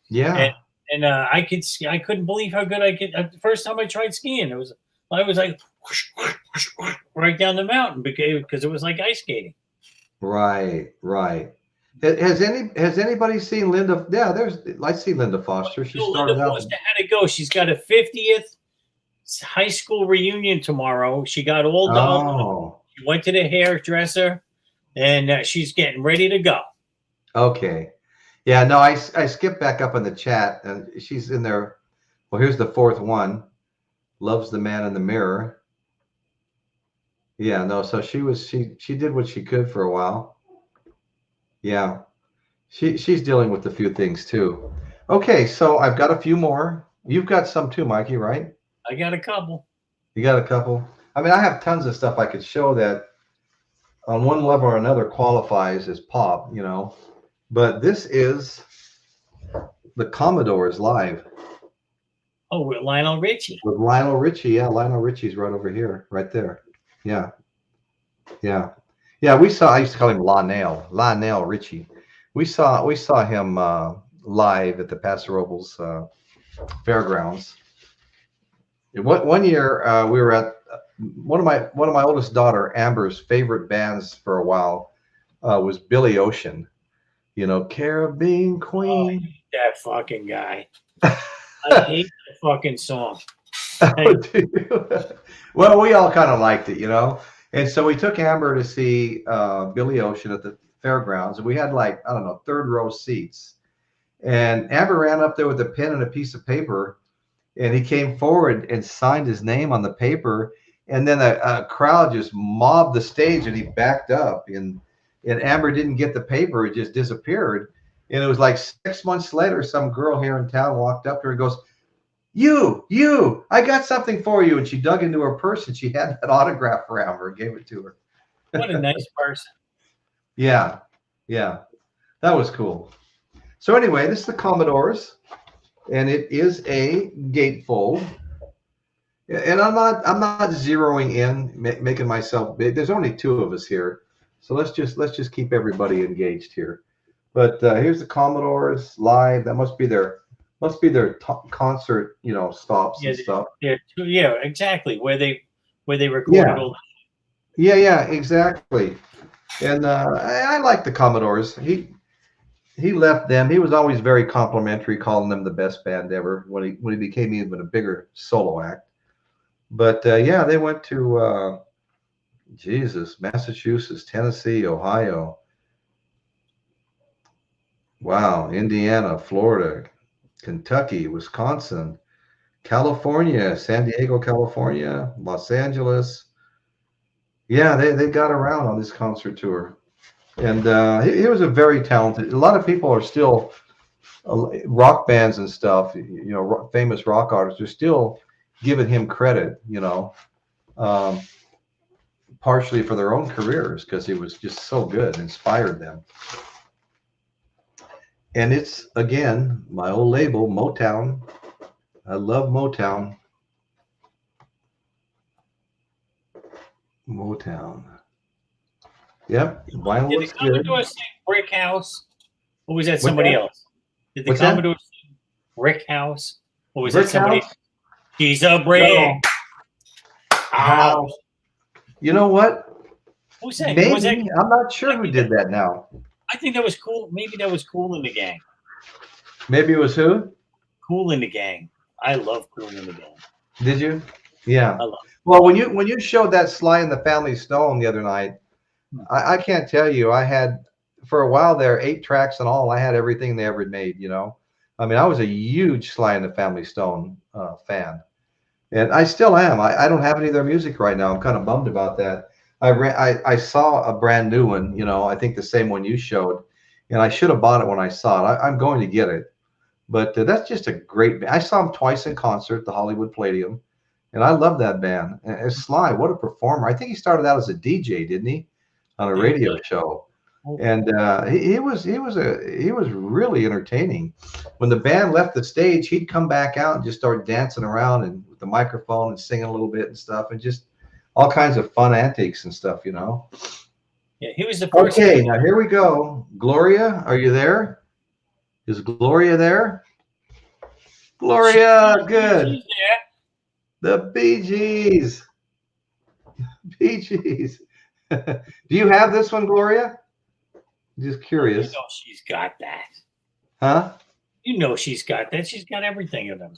Yeah. And I couldn't believe how good I could. The first time I tried skiing, I was like whoosh, whoosh, whoosh, whoosh, right down the mountain because it was like ice skating. Right. Has anybody seen Linda? Yeah, I see Linda Foster. She started Linda Foster had to go. She's got a 50th high school reunion tomorrow. She got all done. Oh. She went to the hairdresser, and she's getting ready to go. Okay. Yeah, no, I skipped back up in the chat, and she's in there. Well, here's the 4th one. Loves the man in the mirror. Yeah, no, so she did what she could for a while. Yeah. She's dealing with a few things too. Okay, so I've got a few more. You've got some too, Mikey, right? I got a couple. You got a couple? I mean, I have tons of stuff I could show that on one level or another qualifies as pop, But this is the Commodores live. Oh, with Lionel Richie. With Lionel Richie, yeah. Lionel Richie's right over here, right there. Yeah. We saw. I used to call him Lionel Richie. We saw him live at the Paso Robles fairgrounds. One year we were at one of my oldest daughter Amber's favorite bands for a while was Billy Ocean. Caribbean Queen. Oh, I hate that fucking guy. I hate that fucking song. Oh, do you? Well, we all kind of liked it, And so we took Amber to see Billy Ocean at the fairgrounds, and we had 3rd row seats. And Amber ran up there with a pen and a piece of paper, and he came forward and signed his name on the paper. And then a crowd just mobbed the stage, and he backed up. And Amber didn't get the paper; it just disappeared. And it was like 6 months later, some girl here in town walked up to her and goes, You, I got something for you. And she dug into her purse and she had that autograph for Amber and gave it to her. What a nice person. Yeah. That was cool. So anyway, this is the Commodores, and it is a gatefold. And I'm not zeroing in, making myself big. There's only 2 of us here. So let's just keep everybody engaged here. But here's the Commodores live. That must be their concert, stops and stuff. Yeah, exactly. Where they recorded all. Yeah, exactly. And I like the Commodores. He left them. He was always very complimentary, calling them the best band ever when he became even a bigger solo act. But yeah, they went to Jesus, Massachusetts, Tennessee, Ohio. Wow, Indiana, Florida, Kentucky, Wisconsin, California, San Diego, California, Los Angeles. Yeah, they got around on this concert tour. And he was a very talented. A lot of people are still rock bands and stuff. Famous rock artists are still giving him credit. Um, partially for their own careers because he was just so good, inspired them. And it's again my old label, Motown. I love Motown. Motown. Yep, vinyl Did the looks good. Commodores sing Brick House? Or was that What's somebody that? else? Did the What's that? Commodores sing Brick House? Or was Brick that somebody? House? She's a brick No. house. You know what? Who sang? Maybe. Was that, I'm not sure who did that now. I think that was cool. Maybe that was Cool in the Gang. Maybe it was who? Cool in the Gang. I love Cool in the Gang. Did you? Yeah. I love it. Well, when you showed that Sly and the Family Stone the other night, I can't tell you. I had for a while there 8 tracks and all. I had everything they ever made. I mean, I was a huge Sly and the Family Stone fan, and I still am. I don't have any of their music right now. I'm kind of bummed about that. I saw a brand new one. I think the same one you showed, and I should have bought it when I saw it. I'm going to get it, but that's just a great. I saw him twice in concert, the Hollywood Palladium. And I love that band. And Sly, what a performer! I think he started out as a DJ, didn't he, on a radio show? And he was really entertaining. When the band left the stage, he'd come back out and just start dancing around and with the microphone and singing a little bit and stuff, and just all kinds of fun antics and stuff. Yeah, he was the first. Okay, now here we go. Gloria, are you there? Is Gloria there? Gloria, good. She's there. The Bee Gees. Bee Gees. Do you have this one, Gloria? Just curious. You know she's got that. Huh? You know she's got that. She's got everything of them.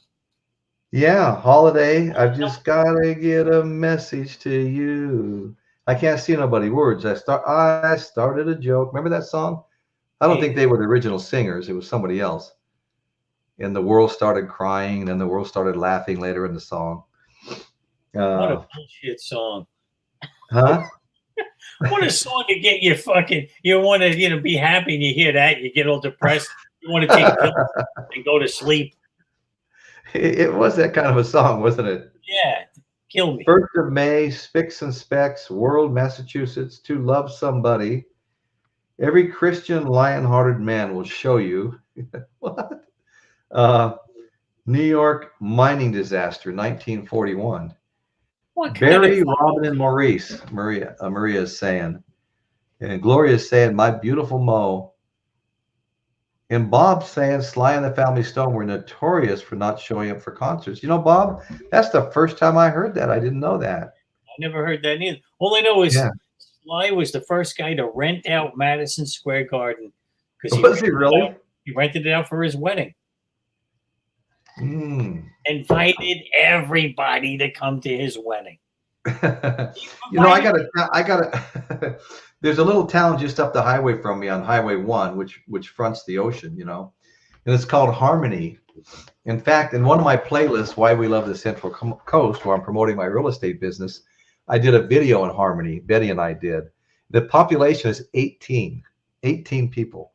Yeah, Holiday. I've just got to get a message to you. I can't see nobody words. I started a joke. Remember that song? I don't think they were the original singers. It was somebody else. And the world started crying, and then the world started laughing later in the song. What a bullshit song. Huh? What a song to get you fucking, you want to, be happy and you hear that, you get all depressed. You want to take pills and go to sleep. It was that kind of a song, wasn't it? Yeah. Kill me. 1st of May, Spicks and Specks, World, Massachusetts, to love somebody. Every Christian lion-hearted man will show you. What? New York mining disaster, 1941. Barry, Robin, and Maurice, Maria is saying. And Gloria is saying, my beautiful Mo. And Bob's saying Sly and the Family Stone were notorious for not showing up for concerts. Bob, that's the first time I heard that. I didn't know that. I never heard that either. All I know is Sly was the first guy to rent out Madison Square Garden. Was he really? He rented it out for his wedding. Invited everybody to come to his wedding. I gotta there's a little town just up the highway from me on Highway 1, which fronts the ocean, and it's called Harmony. In fact, in one of my playlists, Why We Love the Central Coast, where I'm promoting my real estate business, I did a video on Harmony. Betty and I did. The population is 18 people.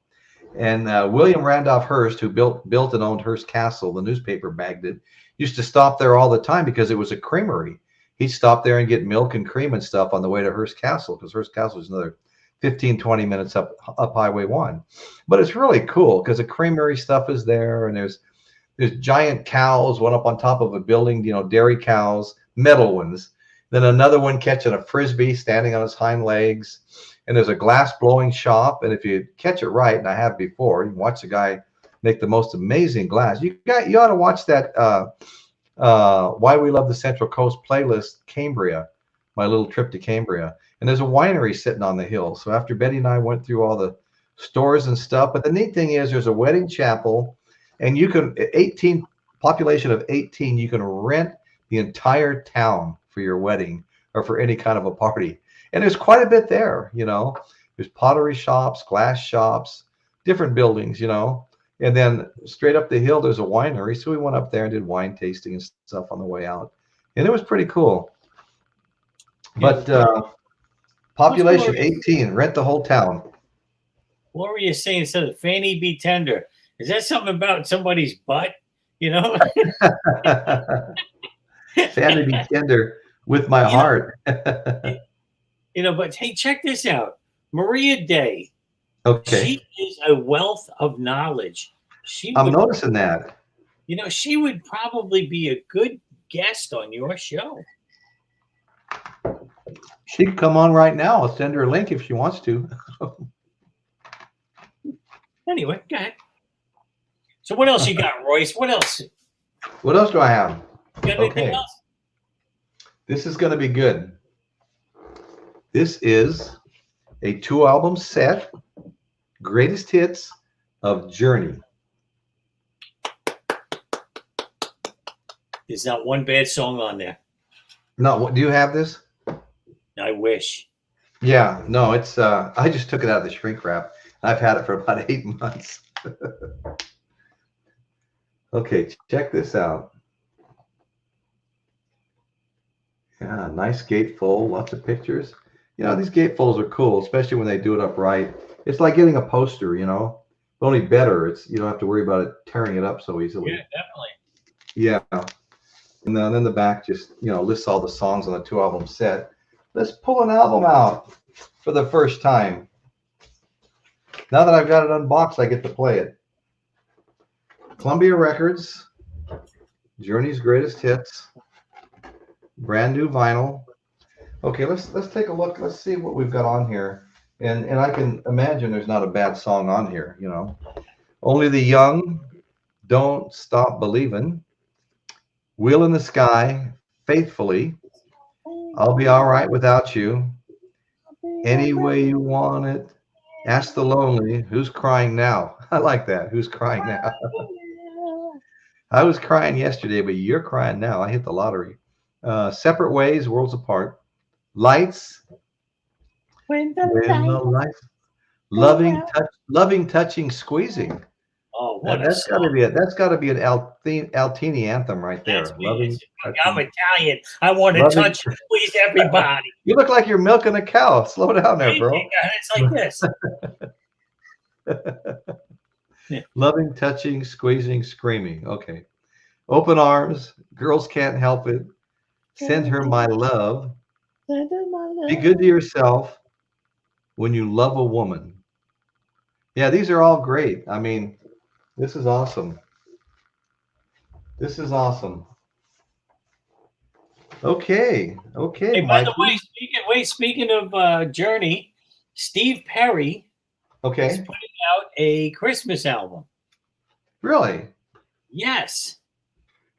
And William Randolph Hearst, who built and owned Hearst Castle, the newspaper magnet, used to stop there all the time because it was a creamery. He'd stop there and get milk and cream and stuff on the way to Hearst Castle, because Hearst Castle is another 15, 20 minutes up Highway 1. But it's really cool because the creamery stuff is there, and there's giant cows, one up on top of a building, dairy cows, metal ones. Then another one catching a frisbee, standing on his hind legs. And there's a glass blowing shop. And if you catch it right, and I have before, you can watch the guy make the most amazing glass. You ought to watch that Why We Love the Central Coast playlist, Cambria, my little trip to Cambria. and there's a winery sitting on the hill. So after Betty and I went through all the stores and stuff, but the neat thing is there's a wedding chapel, and you can 18 population of 18, you can rent the entire town for your wedding or for any kind of a party. And there's quite a bit there, you know. There's pottery shops, glass shops, different buildings, you know. And then straight up the hill, there's a winery. So we went up there and did wine tasting and stuff on the way out. And it was pretty cool. But population 18, rent the whole town. Gloria is saying, instead of Fanny be tender. Is that something about somebody's butt? You know? Fanny be tender with my heart. You know, but hey, check this out. Maria Day. Okay. She is a wealth of knowledge. I'm noticing that. You know, she would probably be a good guest on your show. She can come on right now. I'll send her a link if she wants to. Anyway, go ahead. So what else you got, Royce? What else? What else do I have? You got anything else? This is going to be good. This is a 2-album set, greatest hits of Journey. There's not one bad song on there. No, do you have this? I wish. Yeah, no, it's I just took it out of the shrink wrap. I've had it for about 8 months. Okay, check this out. Yeah, nice gatefold, lots of pictures. You know, these gatefolds are cool, especially when they do it upright. It's like getting a poster, you know, but only better. It's, you don't have to worry about it tearing it up so easily. Yeah, definitely. Yeah. And then the back just, you know, lists all the songs on the 2-album set. Let's pull an album out for the first time. Now that I've got it unboxed, I get to play it. Columbia Records, Journey's Greatest Hits, brand new vinyl. Okay, let's take a look. Let's see what we've got on here. And I can imagine there's not a bad song on here, you know. Only the Young, Don't Stop Believin', Wheel in the Sky, Faithfully, I'll Be All Right Without You, Any Way You Want It, Ask the Lonely, Who's Crying Now? I like that. Who's crying now? I was crying yesterday, but you're crying now. I hit the lottery. Separate Ways, Worlds Apart, Lights, When the lights, Loving, Touching, Squeezing. Oh, what that's got to be it. That's got to be an Altini anthem right there. I'm Italian. I want to touch and squeeze everybody. You look like you're milking a cow. Slow down there, bro. It's like this. Yeah. Loving, touching, squeezing, screaming. Okay. Open Arms, Girls Can't Help It, Send Her My Love, Be Good to Yourself, When You Love a Woman. Yeah, these are all great. I mean, this is awesome. This is awesome. Okay. Hey, by the way, speaking of Journey, Steve Perry is putting out a Christmas album. Really? Yes.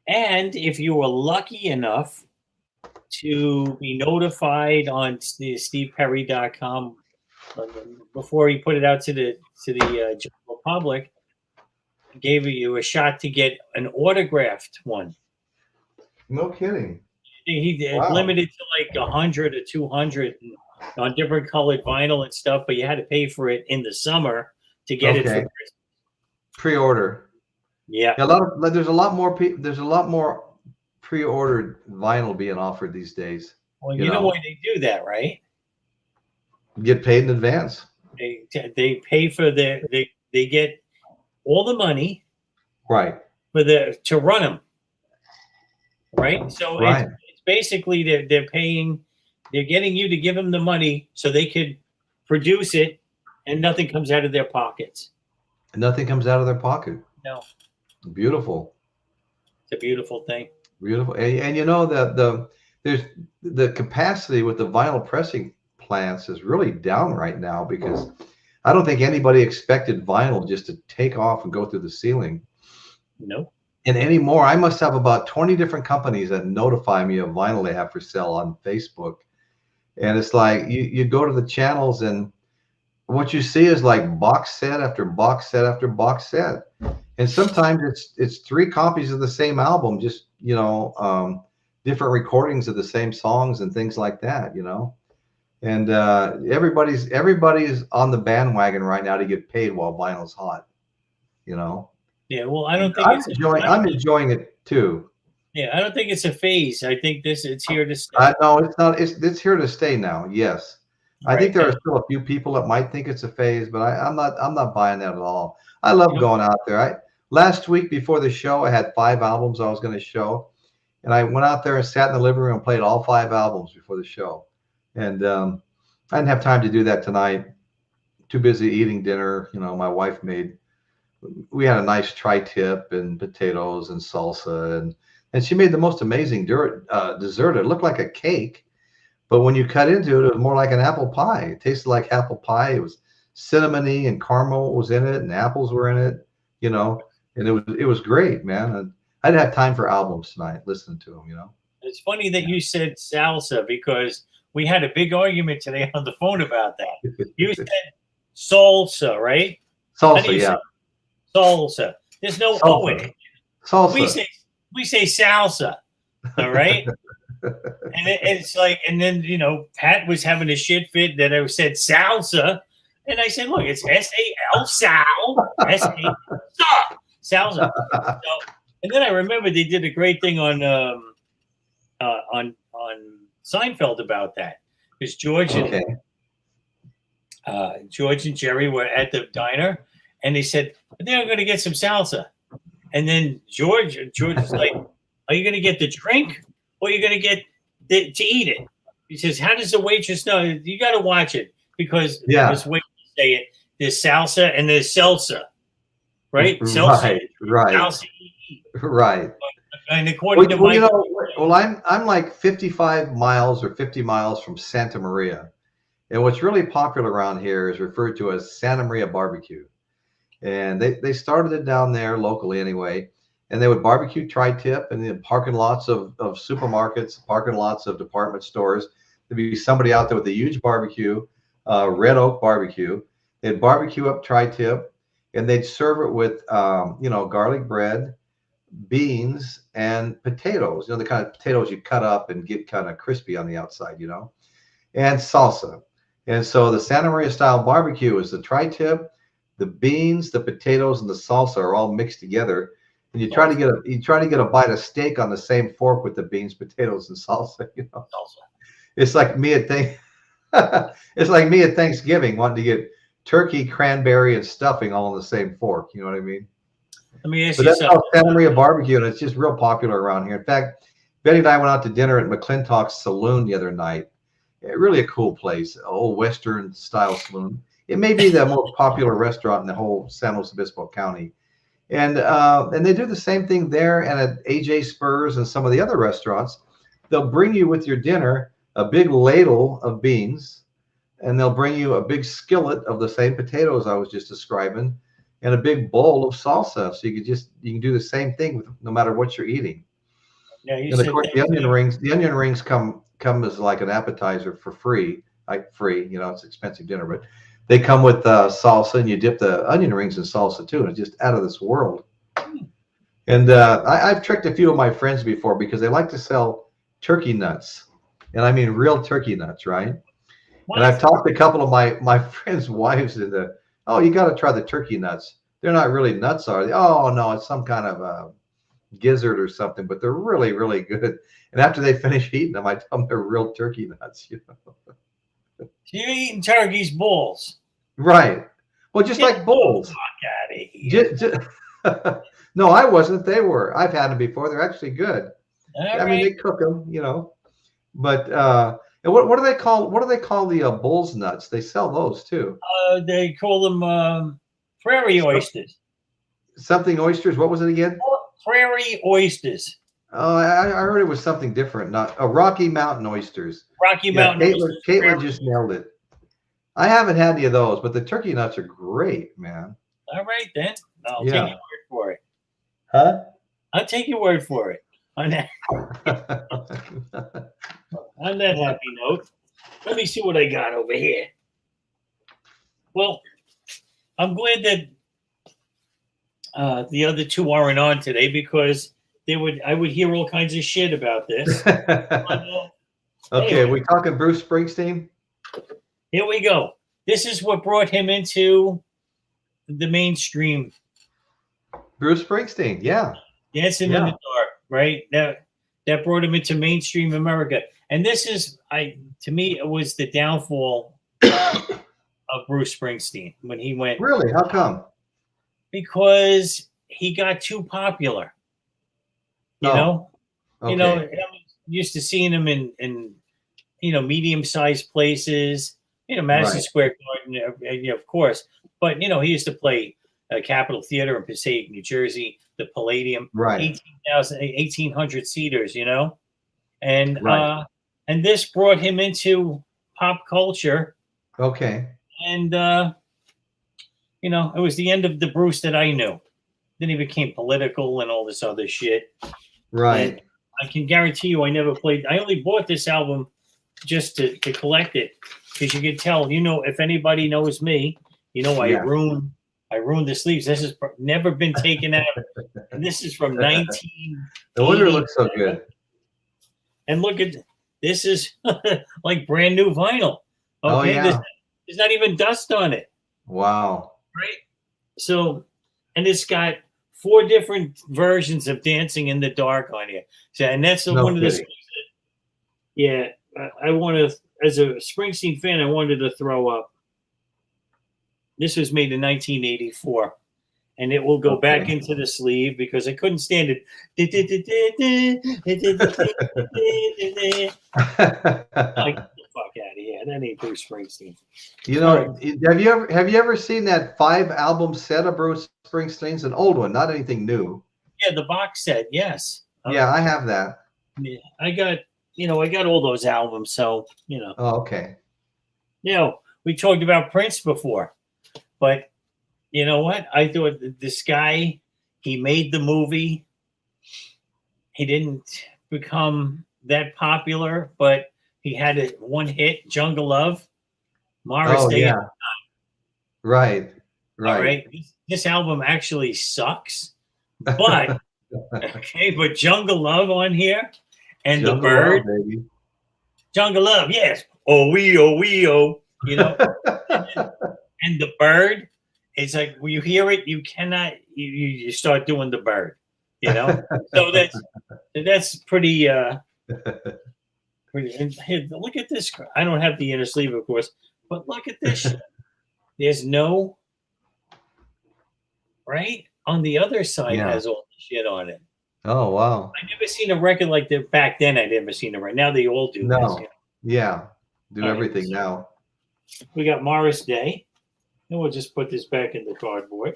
And if you were lucky enough to be notified on the steveperry.com before he put it out to the general public, gave you a shot to get an autographed one. No kidding. He limited to like 100 or 200 on different colored vinyl and stuff, but you had to pay for it in the summer to get it for Christmas. Pre-order. Yeah. There's a lot more pre-ordered vinyl being offered these days. Well, you know why they do that, right? Get paid in advance. They pay for they get all the money, right, for to run them, right? So it's basically they're getting you to give them the money so they could produce it, and nothing comes out of their pockets. Nothing comes out of their pocket. No. Beautiful. It's a beautiful thing. Beautiful, and you know there's the capacity with the vinyl pressing plants is really down right now, because I don't think anybody expected vinyl just to take off and go through the ceiling. No. And anymore, I must have about 20 different companies that notify me of vinyl they have for sale on Facebook. And it's like you go to the channels and what you see is like box set after box set after box set. And sometimes it's 3 copies of the same album, just, different recordings of the same songs and things like that, And everybody's on the bandwagon right now to get paid while vinyl's hot, Yeah, well, I don't think I'm enjoying it too. Yeah, I don't think it's a phase. I think it's here to stay. No, it's not. It's here to stay now. Yes, I think there are still a few people that might think it's a phase, but I'm not buying that at all. I love going out there. Last week before the show, I had 5 albums I was going to show, and I went out there and sat in the living room and played all 5 albums before the show. And I didn't have time to do that tonight. Too busy eating dinner. My wife we had a nice tri-tip and potatoes and salsa, and she made the most amazing dessert. It looked like a cake, but when you cut into it, it was more like an apple pie. It tasted like apple pie. It was cinnamony and caramel was in it, and apples were in it, and it was great, man. And I didn't have time for albums tonight, listening to them, It's funny that you said salsa because we had a big argument today on the phone about that. You said salsa, right? Salsa, yeah. Salsa. There's no O in it. Salsa. We say salsa, all right? And it's like, and then, Pat was having a shit fit that I said salsa. And I said, look, it's S-A-L, sal, S-A, salsa. So, and then I remember they did a great thing on Seinfeld about that. Because George and Jerry were at the diner, and they said, they're going to get some salsa. And then George is like, are you going to get the drink or are you going to get to eat it? He says, how does the waitress know? You got to watch it because this waitress say it. There's salsa and there's salsa, right? Salsa, right. Salsa. Right. And according to my... I'm like 55 miles or 50 miles from Santa Maria. And what's really popular around here is referred to as Santa Maria barbecue. And they started it down there locally anyway. And they would barbecue tri-tip in the parking lots of supermarkets, parking lots of department stores. There'd be somebody out there with a huge barbecue, Red Oak barbecue. They'd barbecue up tri-tip, and they'd serve it with, garlic bread, beans, and potatoes. The kind of potatoes you cut up and get kind of crispy on the outside, and salsa. And so the Santa Maria style barbecue is the tri-tip, the beans, the potatoes, and the salsa are all mixed together. And you try to get a bite of steak on the same fork with the beans, potatoes, and salsa. It's like me at Thanksgiving wanting to get turkey, cranberry, and stuffing all on the same fork. You know what I mean? Let me ask you something. That's called Santa Maria barbecue, and it's just real popular around here. In fact, Betty and I went out to dinner at McClintock's Saloon the other night. Really a cool place, old Western style saloon. It may be the most popular restaurant in the whole San Luis Obispo County. And they do the same thing there and at AJ Spurs and some of the other restaurants. They'll bring you with your dinner a big ladle of beans, and they'll bring you a big skillet of the same potatoes I was just describing, and a big bowl of salsa. So you can do the same thing with no matter what you're eating. Yeah, and of course the onion rings come as like an appetizer for free. It's expensive dinner, but they come with salsa, and you dip the onion rings in salsa too, and it's just out of this world. And I've tricked a few of my friends before because they like to sell turkey nuts, and I mean real turkey nuts, right? What? And I've talked to a couple of my friends' wives and you got to try the turkey nuts. They're not really nuts, are they? Oh no, it's some kind of gizzard or something, but they're really, really good. And after they finish eating them, I tell them they're real turkey nuts. You're eating turkey's balls. Right. Well, just like bulls. Out of here. No, I wasn't. They were. I've had them before. They're actually good. I mean, they cook them, But and what do they call the bull's nuts? They sell those too. They call them prairie oysters. Something oysters. What was it again? Prairie oysters. Oh, I heard it was something different. Not Rocky Mountain oysters. Rocky Mountain oysters. Caitlin just nailed it. I haven't had any of those, but the turkey nuts are great, man. All right, then. I'll take your word for it. Huh? I'll take your word for it. On that happy note, let me see what I got over here. Well, I'm glad that the other two aren't on today because I would hear all kinds of shit about this. Okay, are we talking Bruce Springsteen? Here we go. This is what brought him into the mainstream. Bruce Springsteen, yeah. Dancing in the Dark, right? That brought him into mainstream America. And this is, to me, it was the downfall of Bruce Springsteen when he went. Really? How come? Because he got too popular. You know? Okay. You know, I'm used to seeing him in medium-sized places, Madison Square Garden, of course. But, he used to play Capitol Theater in Passaic, New Jersey, the Palladium, 1,800 seaters, and and this brought him into pop culture. Okay. And it was the end of the Bruce that I knew. Then he became political and all this other shit. Right. And I can guarantee you, I only bought this album just to collect it because you can tell, if anybody knows me, I ruined the sleeves. This has never been taken out. And this is from 19. No wonder it looks so good. And look at this is like brand new vinyl. Okay, oh, yeah. There's not even dust on it. Wow. Right. So, and it's got 4 different versions of Dancing in the Dark on here. So, and that's one of the things that, I want to, as a Springsteen fan, I wanted to throw up. This was made in 1984, and it will go back into the sleeve because I couldn't stand it. Like, get the fuck out of here! That ain't Bruce Springsteen. Have you ever seen that 5-album set of Bruce Springsteen's? An old one, not anything new. Yeah, the box set. Yes. Yeah, I have that. Yeah, I got all those albums. So Oh, okay. We talked about Prince before. But you know what? I thought this guy, he made the movie. He didn't become that popular, but he had one hit, Jungle Love. Morris Day. Yeah. Right. All right. This album actually sucks. But but Jungle Love on here and Jungle The Bird. Love, baby. Jungle Love, yes. Oh wee oh. And The Bird, it's like when you hear it, you cannot. You start doing The Bird, So that's pretty. Pretty. And here, look at this. I don't have the inner sleeve, of course, but look at this. There's no right on the other side has all the shit on it. Oh wow! I never seen a record like that back then. I never seen a record. Now they all do. No. This, Yeah. Do everything now. We got Morris Day. And we'll just put this back in the cardboard.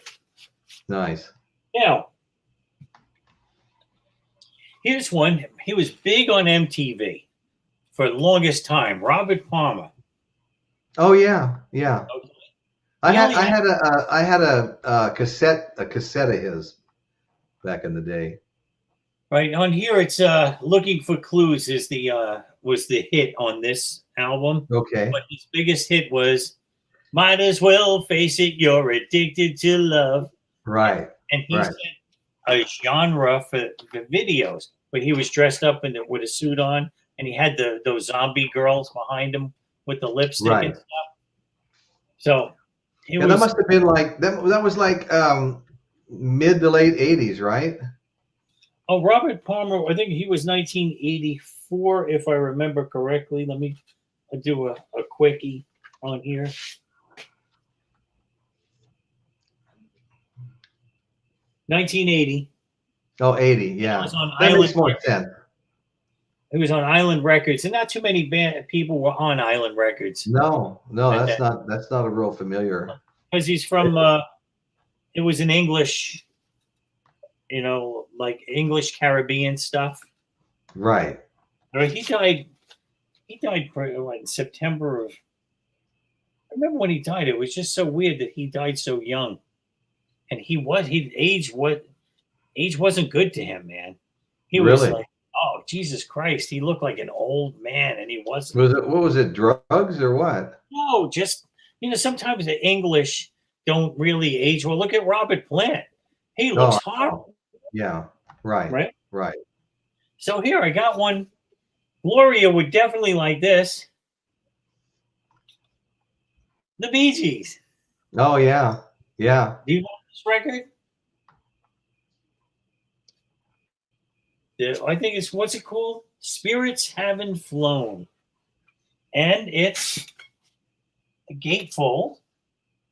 Nice. Now, here's one. He was big on MTV for the longest time. Robert Palmer. Oh yeah, yeah. Okay. I had a cassette of his back in the day. Right on here, it's "Looking for Clues" is was the hit on this album. Okay. But his biggest hit was "Might As Well Face It, You're Addicted to Love." Right. And he said a genre for the videos, but he was dressed up with a suit on, and he had those zombie girls behind him with the lipstick and stuff. So that must have been like that was like mid to late 80s, right? Oh, Robert Palmer, I think he was 1984, if I remember correctly. Let me do a quickie on here. $1980. Oh, 80, yeah. That makes more sense. It was on Island Records, and not too many people were on Island Records. No, that's not a real familiar. Because he's from, it was in English, like English Caribbean stuff. Right. He died in September of. I remember when he died. It was just so weird that he died so young, and age wasn't good to him, man. He was like, oh, Jesus Christ, he looked like an old man, and he wasn't. What was it, drugs or what? No, just, sometimes the English don't really age well. Look at Robert Plant. He looks horrible. Yeah, right. So here, I got one. Gloria would definitely like this. The Bee Gees. Oh, yeah. Do you know this record? I think it's, what's it called? Spirits Haven't Flown. And it's a gatefold.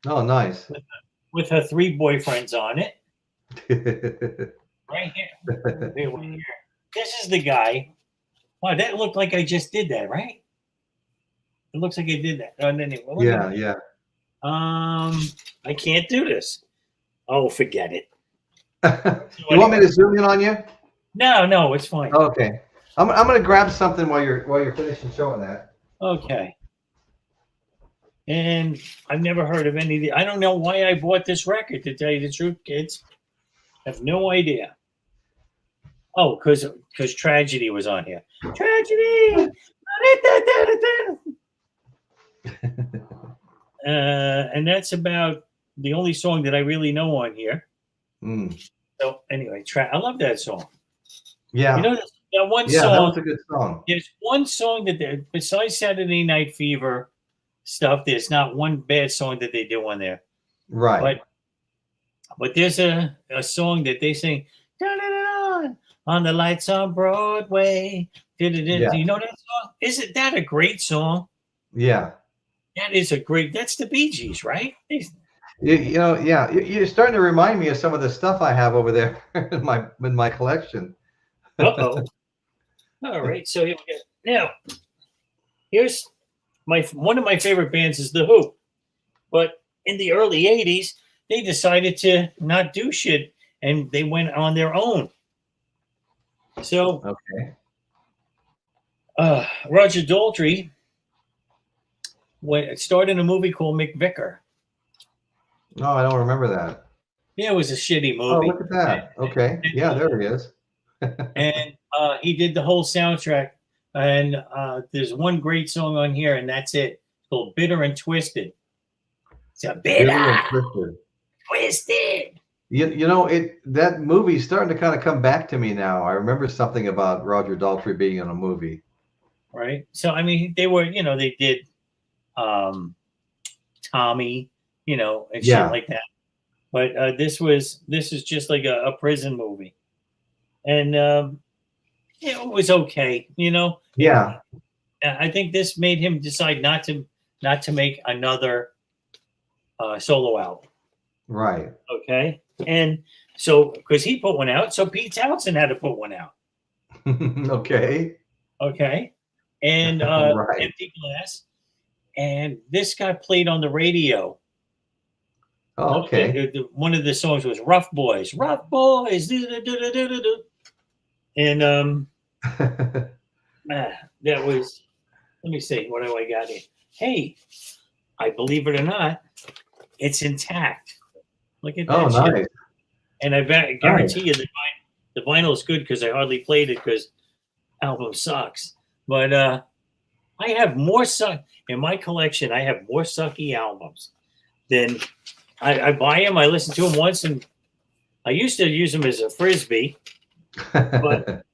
Oh, nice. With her 3 boyfriends on it. Right here. This is the guy. Wow, that looked like I just did that, right? It looks like I did that. Yeah. I can't do this. Oh, forget it. You want me to zoom in on you? No, it's fine. Okay. I'm going to grab something while you're finishing showing that. Okay. And I've never heard of any of the. I don't know why I bought this record, to tell you the truth, kids. I have no idea. Oh, because Tragedy was on here. Tragedy. And that's about the only song that I really know on here. So anyway, I love that song. Yeah. That one song. Yeah, that was a good song. There's one song that besides Saturday Night Fever stuff, there's not one bad song that they do on there. Right. But there's a song that they sing on the lights on Broadway. Do you know that song? Isn't that a great song? Yeah. That is a great. That's the Bee Gees, right? You're starting to remind me of some of the stuff I have over there in my collection. Uh-oh. All right, so here we go. Now, here's one of my favorite bands is The Who. But in the early 80s, they decided to not do shit, and they went on their own. So, Roger Daltrey started a movie called McVicker. No, I don't remember that. Yeah, it was a shitty movie. Oh, look at that. Okay. Yeah, there it is. And he did the whole soundtrack. And there's one great song on here, and that's it. It's called Bitter and Twisted. It's a bitter and twisted. That movie's starting to kind of come back to me now. I remember something about Roger Daltrey being in a movie. Right. So, I mean, they were, they did Tommy, and shit like that. But this is just like a prison movie. And it was okay, Yeah. I think this made him decide not to make another solo album. Right. Okay. And so, because he put one out, so Pete Townsend had to put one out. Okay. And right. Empty Glass. And this got played on the radio. Oh, okay. One of the songs was Rough Boys. Rough Boys. And that was, let me see, what do I got here? Hey, I believe it or not, it's intact. Look at that. Oh, nice. Shit. And I guarantee you the vinyl is good because I hardly played it because album sucks. But I have more in my collection. I have more sucky albums than I buy them. I listen to them once, and I used to use them as a frisbee, but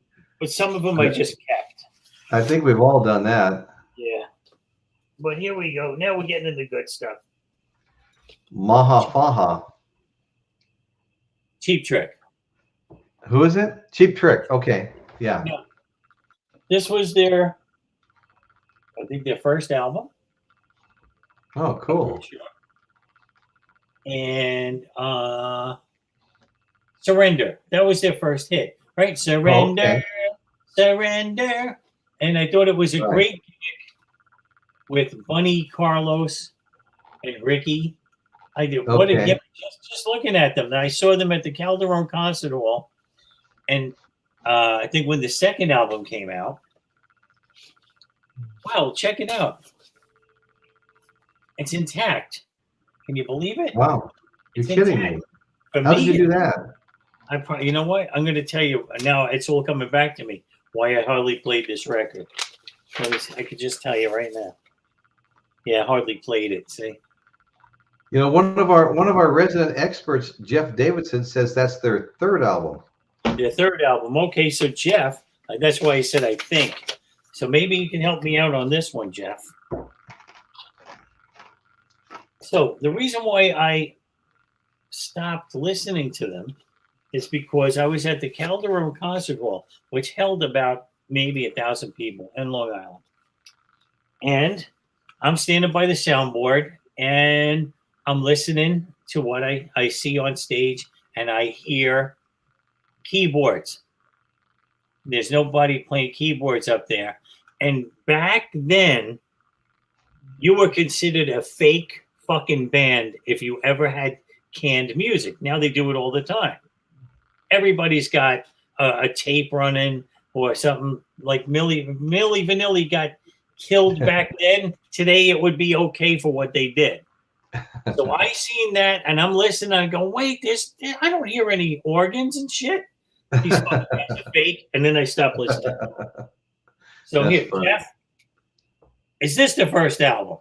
some of them I just kept. I think we've all done that. Yeah. But here we go. Now we're getting into good stuff. Maha Faha. Cheap Trick. Who is it? Cheap Trick. Okay. Yeah. This was their first album. Oh, cool. And Surrender. That was their first hit, right? Surrender, Surrender. And I thought it was a great gig with Bunny, Carlos, and Ricky. I did. What a gift. Just looking at them. I saw them at the Calderon Concert Hall. And I think when the second album came out, wow, check it out. It's intact. Can you believe it? Wow. You're kidding me. How did you do that? You know what? I'm going to tell you now. It's all coming back to me. why I hardly played this record. Let me see. I could just tell you right now. Yeah, I hardly played it. See. You know, one of our resident experts, Jeff Davidson, says that's their third album. Their third album. Okay, so Jeff, that's why I said I think. So maybe you can help me out on this one, Jeff. So the reason why I stopped listening to them is because I was at the Calderon Concert Hall, which held about maybe 1,000 people in Long Island. And I'm standing by the soundboard and I'm listening to what I see on stage, and I hear keyboards. There's nobody playing keyboards up there. And back then, you were considered a fake fucking band if you ever had canned music. Now they do it all the time. Everybody's got a tape running or something. Like Milli Vanilli got killed back then. Today it would be okay for what they did. So I seen that and I'm listening and I go, wait, I don't hear any organs and shit. These fucking guys are fake. And then I stopped listening. So that's here, funny. Jeff, is this the first album?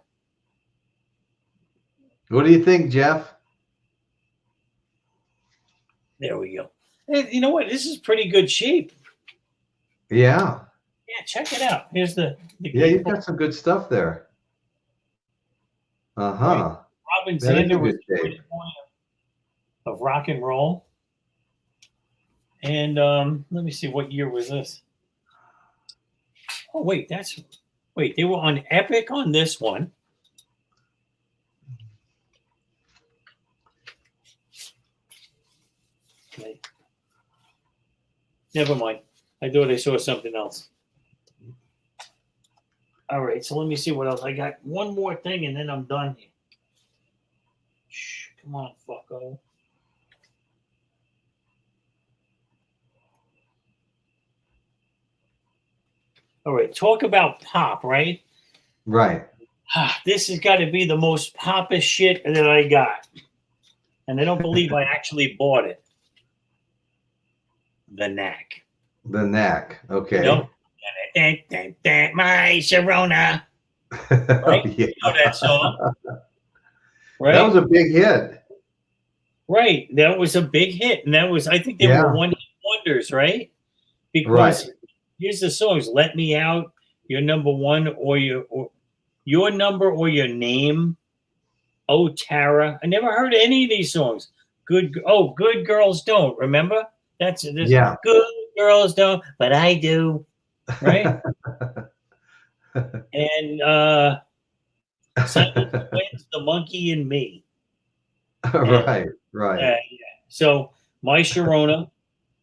What do you think, Jeff? There we go. Hey, you know what? This is pretty good shape. Yeah. Yeah, check it out. Here's the yeah, you've got some good stuff there. Uh-huh. Right. Robin Zander was the point of rock and roll. And let me see, what year was this? Oh, wait, they were on Epic on this one. Okay. Never mind. I thought I saw something else. All right, so let me see what else. I got one more thing and then I'm done here. Shh, come on, fucko. All right, talk about pop, right? Right. This has got to be the most popish shit that I got. And I don't believe I actually bought it. The Knack. The Knack, okay. Nope. My Sharona. Right? Yeah. You know that song. Right? That was a big hit. Right. That was a big hit. And that was, I think they were one-hit wonders, right? Because here's the songs: Let Me Out, Your Number One, or Your Number or Your Name. Oh, Tara. I never heard any of these songs. Good Girls Don't. Remember? That's Good Girls Don't, but I do. Right? And Silent Twins, The Monkey and Me. Right. Yeah. So My Sharona,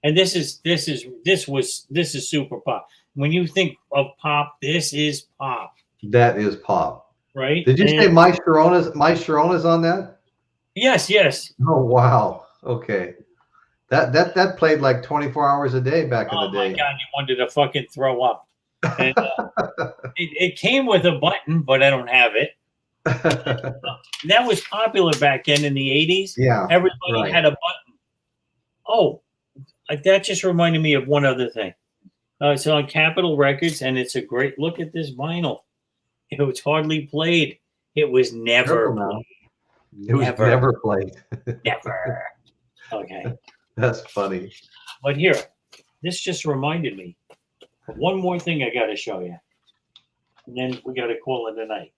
and this is super pop. When you think of pop, this is pop. That is pop. Right? Did you say My Sharona's on that? Yes. Oh wow. Okay. That played like 24 hours a day back in the day. Oh my God, you wanted to fucking throw up. And, it came with a button, but I don't have it. That was popular back then in the 80s. Yeah. Everybody had a button. Oh, that just reminded me of one other thing. It's on Capitol Records, and it's a great look at this vinyl. It was hardly played. It was never played. It was never played. Never. Okay. That's funny. But here, this just reminded me of one more thing I got to show you. And then we got to call it a night.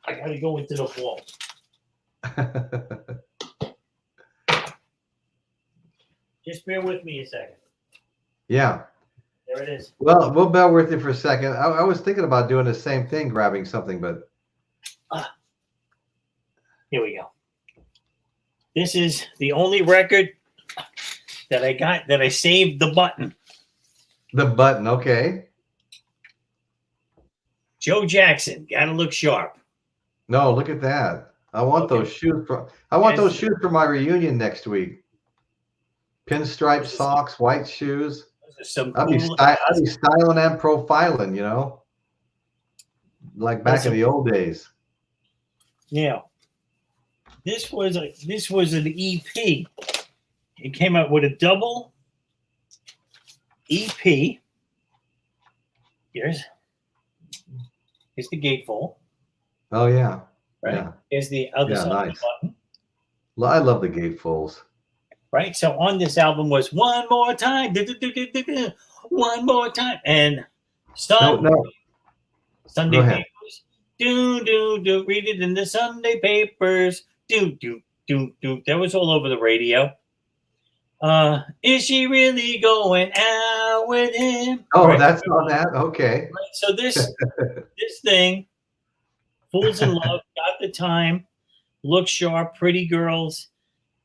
I got to go into the vault. Just bear with me a second. Yeah. There it is. Well, we'll bear with you for a second. I was thinking about doing the same thing, grabbing something, but. Here we go. This is the only record that I got that I saved the button. The button, okay. Joe Jackson, Gotta Look Sharp. No, look at that. I want those shoes those shoes for my reunion next week. Pinstripe socks, white shoes. I'll be styling and profiling, you know, like back in the old days. Yeah. This was an EP. It came out with a double EP. Here's the gatefold. Oh yeah. Right. Yeah. Here's the other side nice. of the button. I love the gatefolds. Right. So on this album was One More Time, One More Time, and Sunday papers. Do. Read it in the Sunday papers. Do. That was all over the radio. Is she really going out with him? Oh, right? That's on that. Okay. Right. So this thing, Fools in Love, Got the Time, Look Sharp, Pretty Girls,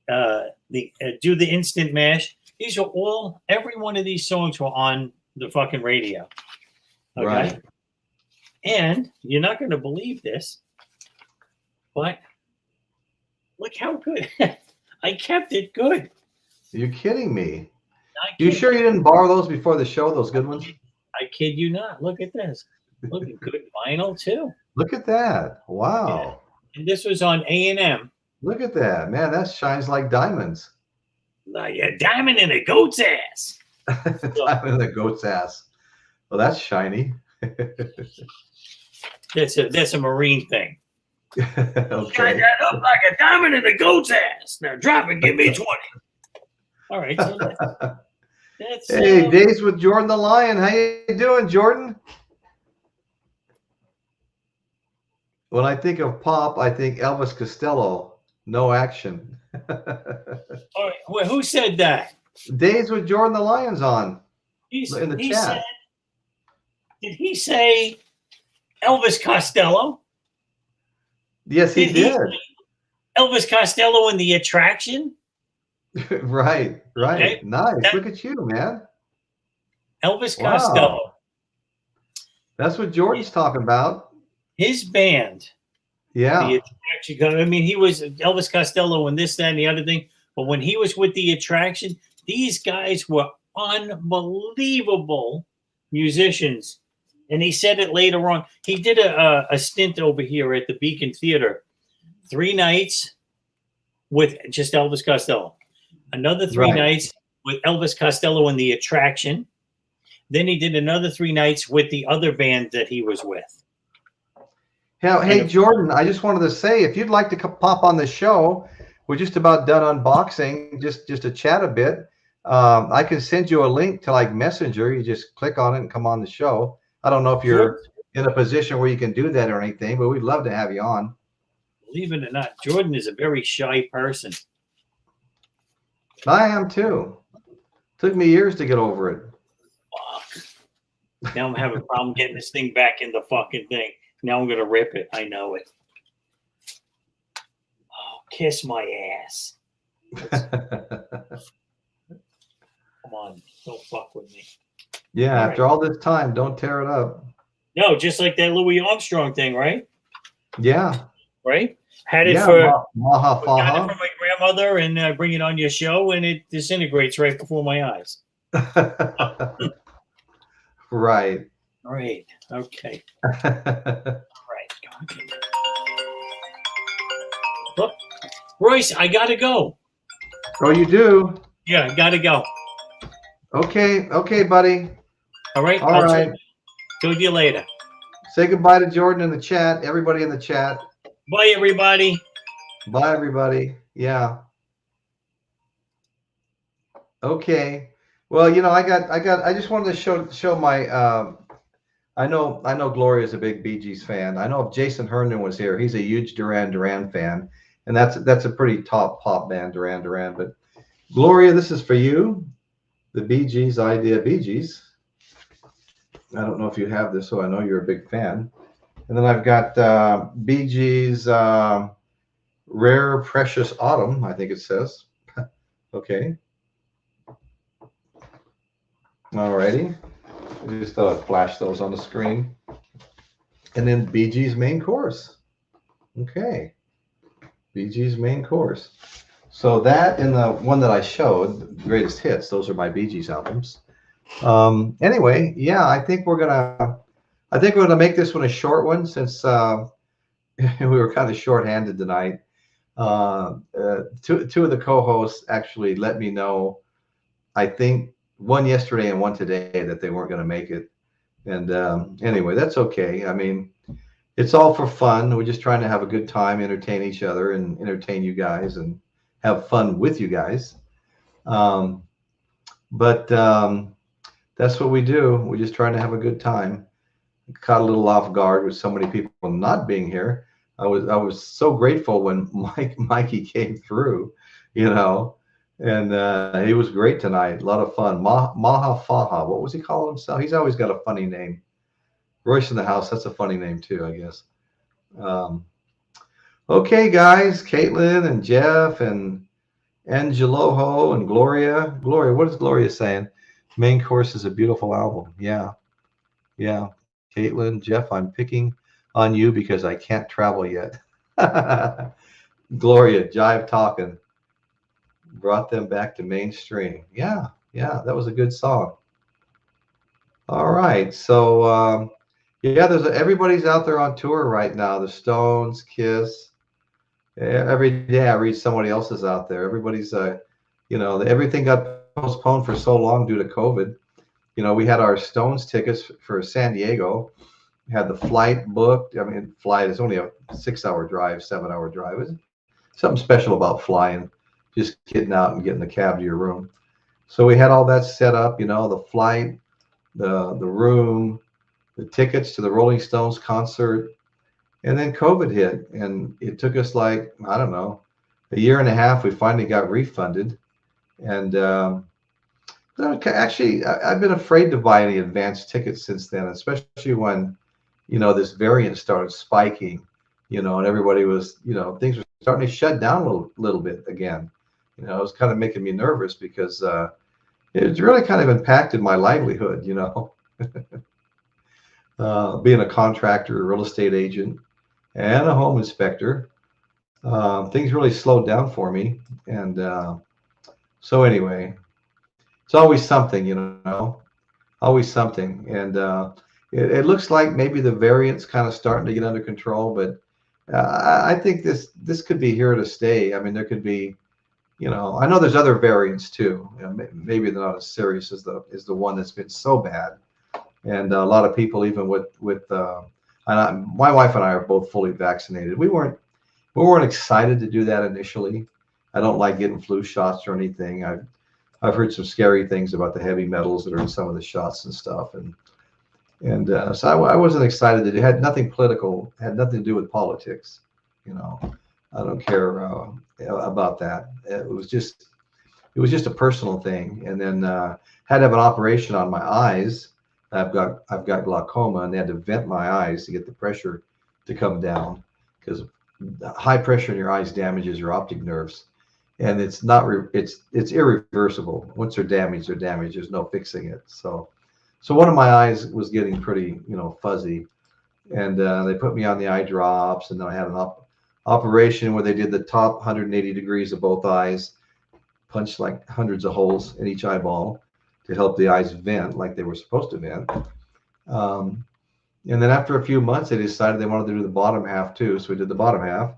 Do the Instant Mash. These are all, every one of these songs were on the fucking radio. Okay. Right. And you're not going to believe this, but look how good. I kept it good. You're kidding me. You sure you didn't borrow those before the show, those good ones? I kid you not. Look at this. Look at good vinyl too. Look at that. Wow. Yeah. And this was on A&M. Look at that. Man, that shines like diamonds. Like a diamond in a goat's ass. Diamond in a goat's ass. Well, that's shiny. That's a Marine thing. Okay. Shine that up like a diamond in a goat's ass. Now drop it, give me 20. All right. So that's hey, Days with Jordan the Lion. How you doing, Jordan? When I think of pop, I think Elvis Costello. No action. all right. Well, who said that? Days with Jordan the Lion's on. In the chat. Said, did he say Elvis Costello? Yes, he did. Elvis Costello in The Attraction? Right. Okay. Nice. Look at you, man. Elvis Costello. That's what Jordan's talking about. His band. Yeah. The Attraction. I mean, he was Elvis Costello and this, that, and the other thing. But when he was with The Attraction, these guys were unbelievable musicians. And he said it later on. He did a stint over here at the Beacon Theater. 3 nights with just Elvis Costello. Another 3 nights with Elvis Costello and The Attraction. Then he did another 3 nights with the other band that he was with. Hey, Jordan, I just wanted to say, if you'd like to pop on the show, we're just about done unboxing, just to chat a bit. I can send you a link to like Messenger. You just click on it and come on the show. I don't know if you're in a position where you can do that or anything, but we'd love to have you on. Believe it or not, Jordan is a very shy person. I am too. Took me years to get over it. Fuck. Now I'm having a problem getting this thing back in the fucking thing. Now I'm going to rip it. I know it. Oh, kiss my ass. Come on. Don't fuck with me. Yeah, after all this time, don't tear it up. No, just like that Louis Armstrong thing, right? Yeah. Right? Had it for got it from my grandmother and bring it on your show, and it disintegrates right before my eyes. Right. Right. Okay. All right. Look, Royce, I gotta go. Oh, you do? Yeah, I gotta go. Okay, buddy. All right. All right. Talk to you later. Say goodbye to Jordan in the chat. Everybody in the chat. Bye, everybody. Bye, everybody. Yeah. Okay. Well, you know, I just wanted to show my. I know Gloria's a big Bee Gees fan. I know if Jason Herndon was here, he's a huge Duran Duran fan, and that's a pretty top pop band, Duran Duran. But Gloria, this is for you. The Bee Gees idea, Bee Gees. I don't know if you have this, so I know you're a big fan. And then I've got Bee Gees Rare Precious Autumn, I think it says. Okay. Alrighty. I just thought I'd flash those on the screen. And then Bee Gees Main Course. Okay. Bee Gees Main Course. So that and the one that I showed, Greatest Hits, those are my Bee Gees albums. Anyway, yeah, I think we're gonna make this one a short one since we were kind of short-handed tonight. Two of the co-hosts actually let me know, I think one yesterday and one today that they weren't going to make it. And anyway, that's okay. I mean, it's all for fun. We're just trying to have a good time, entertain each other, and entertain you guys, and have fun with you guys. But that's what we do. We're just trying to have a good time. Caught a little off guard with so many people not being here. I was so grateful when Mikey came through, you know, and he was great tonight. A lot of fun. Maha Faha. What was he calling himself? He's always got a funny name. Royce in the house. That's a funny name too, I guess. Okay, guys. Caitlin and Jeff and Angeloho and Gloria. Gloria, what is Gloria saying? Main Course is a beautiful album. Yeah. Yeah. Caitlin, Jeff, I'm picking on you because I can't travel yet. Gloria, jive talking. Brought them back to mainstream. Yeah. Yeah. That was a good song. All right. So, yeah, everybody's out there on tour right now. The Stones, Kiss. Every day I read somebody else is out there. Everybody's, you know, everything got postponed for so long due to COVID. You know, we had our Stones tickets for San Diego. We had the flight booked. I mean, flight is only a 6-hour drive, 7-hour drive. It's something special about flying, just getting out and getting the cab to your room. So we had all that set up, you know, the flight, the room, the tickets to the Rolling Stones concert. And then COVID hit, and it took us like, I don't know, a year and a half. We finally got refunded. And actually, I've been afraid to buy any advanced tickets since then, especially when, you know, this variant started spiking, you know, and everybody was, you know, things were starting to shut down a little bit again. You know, it was kind of making me nervous because it's really kind of impacted my livelihood, you know. Being a contractor, a real estate agent, and a home inspector, things really slowed down for me. And so anyway, it's always something, you know, always something. And it looks like maybe the variant's kind of starting to get under control, but I think this could be here to stay. I mean, there could be, you know, I know there's other variants too. You know, maybe they're not as serious as the one that's been so bad. And a lot of people, even with my wife and I are both fully vaccinated. We weren't excited to do that initially. I don't like getting flu shots or anything. I've heard some scary things about the heavy metals that are in some of the shots and stuff, and so I wasn't excited. It had nothing political, had nothing to do with politics. You know, I don't care about that. It was just a personal thing. And then had to have an operation on my eyes. I've got glaucoma, and they had to vent my eyes to get the pressure to come down, because high pressure in your eyes damages your optic nerves, and it's irreversible. Once they're damaged, they're damaged. There's no fixing it. So one of my eyes was getting pretty, you know, fuzzy, and they put me on the eye drops, and then I had an operation where they did the top 180 degrees of both eyes, punched like hundreds of holes in each eyeball to help the eyes vent like they were supposed to vent. And then after a few months, they decided they wanted to do the bottom half too. So we did the bottom half.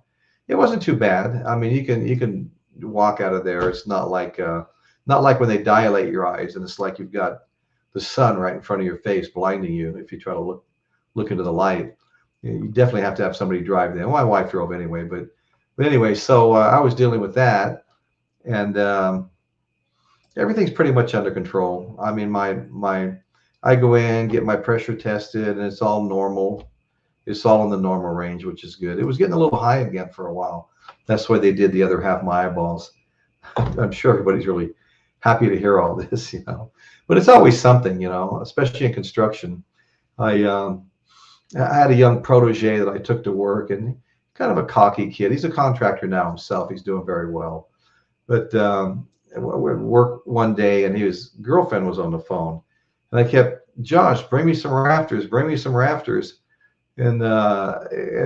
It wasn't too bad. I mean, you can walk out of there. It's not like when they dilate your eyes and it's like you've got the sun right in front of your face blinding you if you try to look into the light. You definitely have to have somebody drive there. My wife drove anyway, but anyway, so I was dealing with that, and everything's pretty much under control. I mean, I go in, get my pressure tested, and it's all normal. It's all in the normal range, which is good. It was getting a little high again for a while. That's why they did the other half of my eyeballs. I'm sure everybody's really happy to hear all this, you know. But it's always something, you know, especially in construction. I had a young protege that I took to work, and kind of a cocky kid. He's a contractor now himself. He's doing very well. But we worked one day, and his girlfriend was on the phone, and I kept, Josh, bring me some rafters, bring me some rafters. And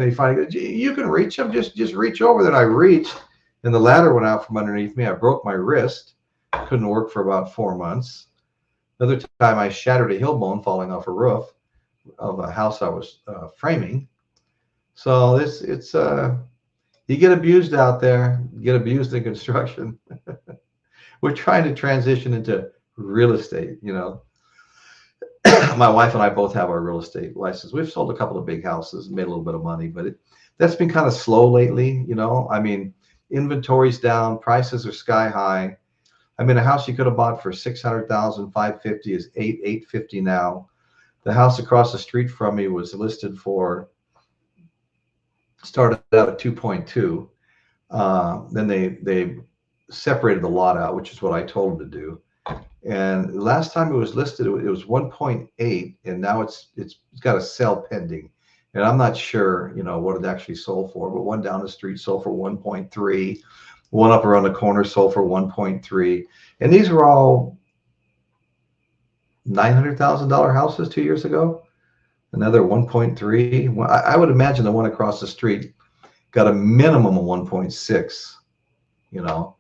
he finally goes, you can reach them, just reach over. Then I reached, and the ladder went out from underneath me. I broke my wrist, couldn't work for about 4 months. Another time I shattered a heel bone falling off a roof of a house I was framing. So it's you get abused out there, you get abused in construction. We're trying to transition into real estate, you know. My wife and I both have our real estate license. We've sold a couple of big houses and made a little bit of money, but that's been kind of slow lately, you know. I mean, inventory's down, prices are sky high. I mean, a house you could have bought for 600,000, 550 is 850 now. The house across the street from me was listed for, started out at 2.2. Then they separated the lot out, which is what I told them to do. And last time it was listed, it was 1.8, and now it's got a sale pending. And I'm not sure, you know, what it actually sold for, but one down the street sold for 1.3, one up around the corner sold for 1.3, and these were all $900,000 houses 2 years ago. Another 1.3. Well, I would imagine the one across the street got a minimum of 1.6. You know,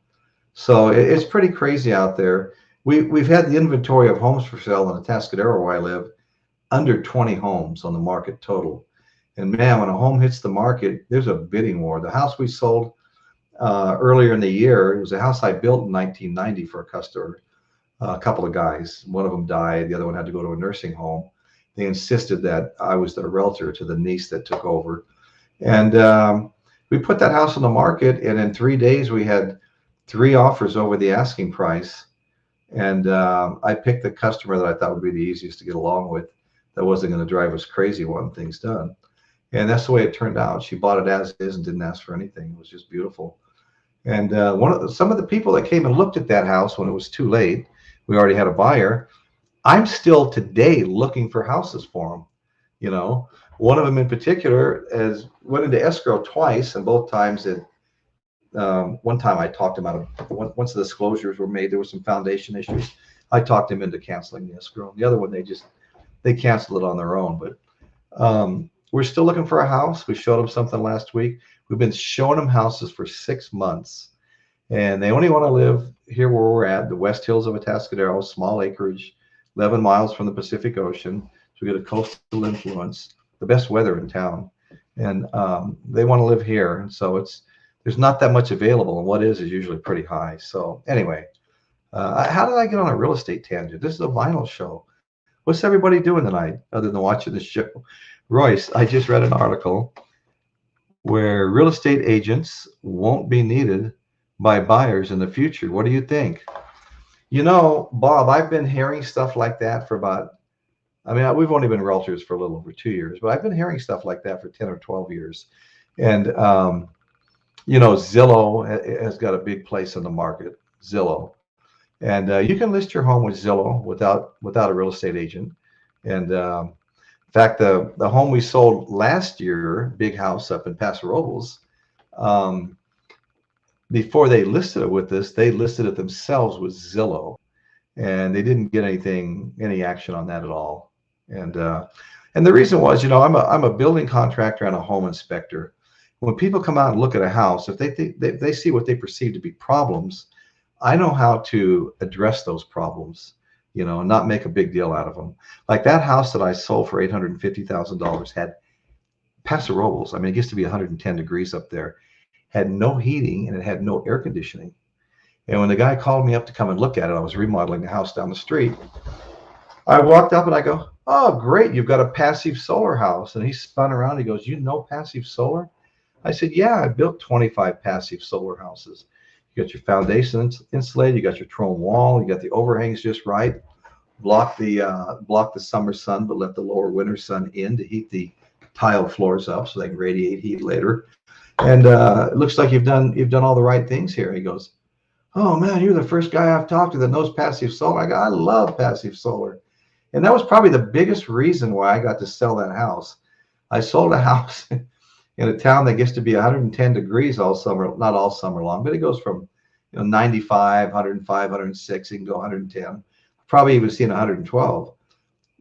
so it's pretty crazy out there. We've had the inventory of homes for sale in the Atascadero where I live, under 20 homes on the market total. And man, when a home hits the market, there's a bidding war. The house we sold earlier in the year, it was a house I built in 1990 for a customer, a couple of guys. One of them died, the other one had to go to a nursing home. They insisted that I was their realtor to the niece that took over. And we put that house on the market, and in 3 days we had 3 offers over the asking price. And I picked the customer that I thought would be the easiest to get along with, that wasn't going to drive us crazy wanting things done. And that's the way it turned out. She bought it as is and didn't ask for anything. It was just beautiful. And some of the people that came and looked at that house when it was too late, we already had a buyer. I'm still today looking for houses for them. You know, one of them in particular went into escrow twice, and both times one time I talked him out of, once the disclosures were made, there were some foundation issues. I talked him into canceling the escrow. The other one, they canceled it on their own. But we're still looking for a house. We showed them something last week. We've been showing them houses for 6 months, and they only want to live here where we're at, the West Hills of Atascadero, small acreage, 11 miles from the Pacific Ocean. So we get a coastal influence, the best weather in town, and they want to live here. And so there's not that much available, and what is usually pretty high. So anyway, how did I get on a real estate tangent? This is a vinyl show. What's everybody doing tonight other than watching the show? Royce, I just read an article where real estate agents won't be needed by buyers in the future. What do you think? You know, Bob, I've been hearing stuff like that for we've only been realtors for a little over 2 years, but I've been hearing stuff like that for 10 or 12 years. And, you know, Zillow has got a big place in the market, Zillow. And you can list your home with Zillow without a real estate agent. And in fact, the home we sold last year, big house up in Paso Robles, before they listed it with us, they listed it themselves with Zillow, and they didn't get any action on that at all. And the reason was, you know, I'm a building contractor and a home inspector. When people come out and look at a house, if they see what they perceive to be problems, I know how to address those problems, you know, and not make a big deal out of them. Like that house that I sold for $850,000 had Paso Robles. I mean, it gets to be 110 degrees up there, had no heating, and it had no air conditioning. And when the guy called me up to come and look at it, I was remodeling the house down the street. I walked up and I go, "Oh, great, you've got a passive solar house." And he spun around. He goes, "You know passive solar?" I said, "Yeah, I built 25 passive solar houses. You got your foundation insulated, you got your Tron wall, you got the overhangs just right, block the summer sun, but let the lower winter sun in to heat the tile floors up so they can radiate heat later. And it looks like you've done all the right things here." He goes, "Oh man, you're the first guy I've talked to that knows passive solar." I go, "I love passive solar." And that was probably the biggest reason why I got to sell that house. I sold a house in a town that gets to be 110 degrees all summer, not all summer long, but it goes from 95, 105, 106, it can go 110, probably even seen 112.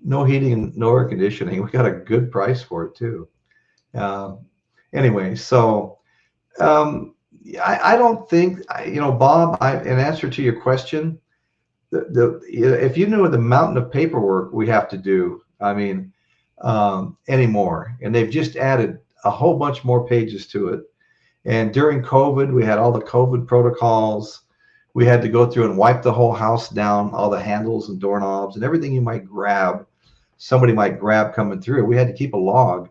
No heating and no air conditioning. We got a good price for it too. Anyway, so I don't think, Bob, in answer to your question, if you knew the mountain of paperwork we have to do, anymore, and they've just added a whole bunch more pages to it. And during COVID, we had all the COVID protocols. We had to go through and wipe the whole house down, all the handles and doorknobs and everything you might grab, somebody might grab coming through. We had to keep a log.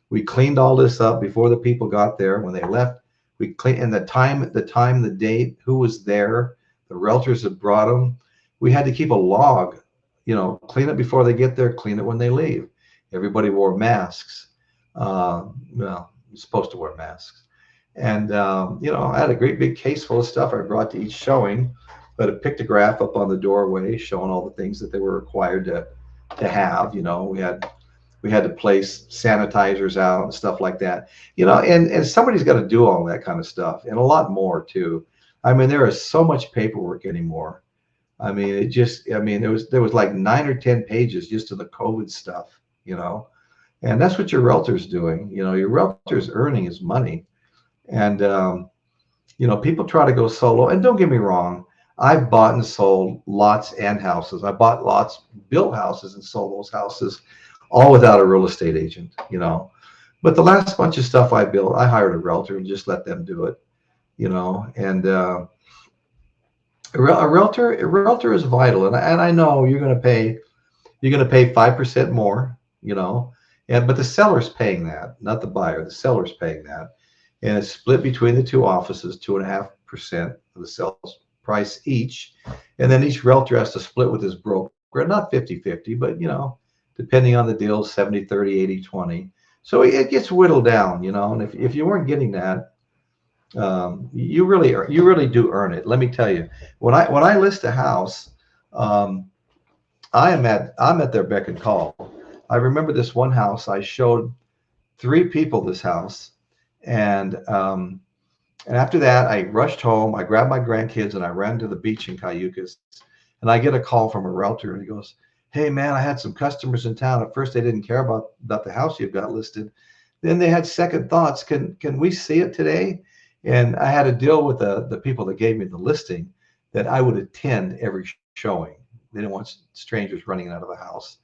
We cleaned all this up before the people got there. When they left, we cleaned, and the time, the date, who was there, the realtors that brought them. We had to keep a log, you know, clean it before they get there, clean it when they leave. Everybody wore masks. Well, you're supposed to wear masks. And, you know, I had a great big case full of stuff I brought to each showing, but a pictograph up on the doorway showing all the things that they were required to have. You know, we had to place sanitizers out and stuff like that, you know, and somebody's got to do all that kind of stuff and a lot more too. I mean, there is so much paperwork anymore. I mean, it just, I mean, there was like 9 or 10 pages just of the COVID stuff, you know, and that's what your realtor's doing. You know, your realtor's earning his money. And, you know, people try to go solo. And don't get me wrong, I've bought and sold lots and houses. I bought lots, built houses and sold those houses, all without a real estate agent, you know. But the last bunch of stuff I built, I hired a realtor and just let them do it, you know. And a realtor is vital. And I know you're going to pay 5% more, you know. But the seller's paying that, not the buyer. The seller's paying that. And it's split between the two offices, 2.5% of the sales price each. And then each realtor has to split with his broker, not 50-50, but, you know, depending on the deal, 70-30, 80-20. So it gets whittled down, you know. And if you weren't getting that, you really do earn it. Let me tell you, when I list a house, I'm at their beck and call. I remember this one house, I showed 3 people this house. And after that, I rushed home. I grabbed my grandkids and I ran to the beach in COHOST. And I get a call from a realtor, and he goes, "Hey man, I had some customers in town. At first, they didn't care about the house you've got listed. Then they had second thoughts. Can we see it today?" And I had a deal with the people that gave me the listing that I would attend every showing. They didn't want strangers running out of the house.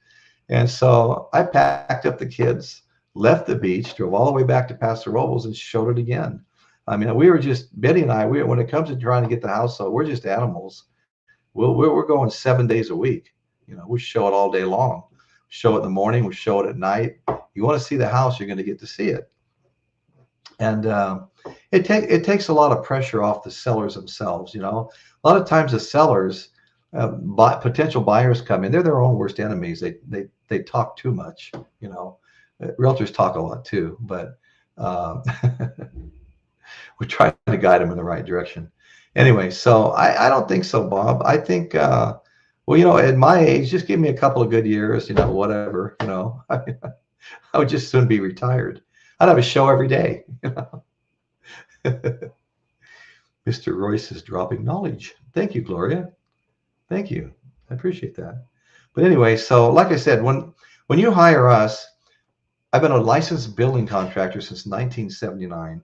And so I packed up the kids, left the beach, drove all the way back to Paso Robles and showed it again. I mean, we were just, Betty and I, when it comes to trying to get the house sold, we're just animals. We're going 7 days a week. You know, we show it all day long. Show it in the morning, we show it at night. You want to see the house, you're going to get to see it. And it takes a lot of pressure off the sellers themselves. You know, a lot of times the sellers, potential buyers come in, they're their own worst enemies. They talk too much, you know. Realtors talk a lot too, but we try to guide them in the right direction. Anyway, so I don't think so, Bob. I think, well, you know, at my age, just give me a couple of good years, you know, whatever, you know, I would just soon be retired. I'd have a show every day, you know. Mr. Royce is dropping knowledge. Thank you, Gloria. Thank you. I appreciate that. But anyway, so like I said, when you hire us, I've been a licensed building contractor since 1979.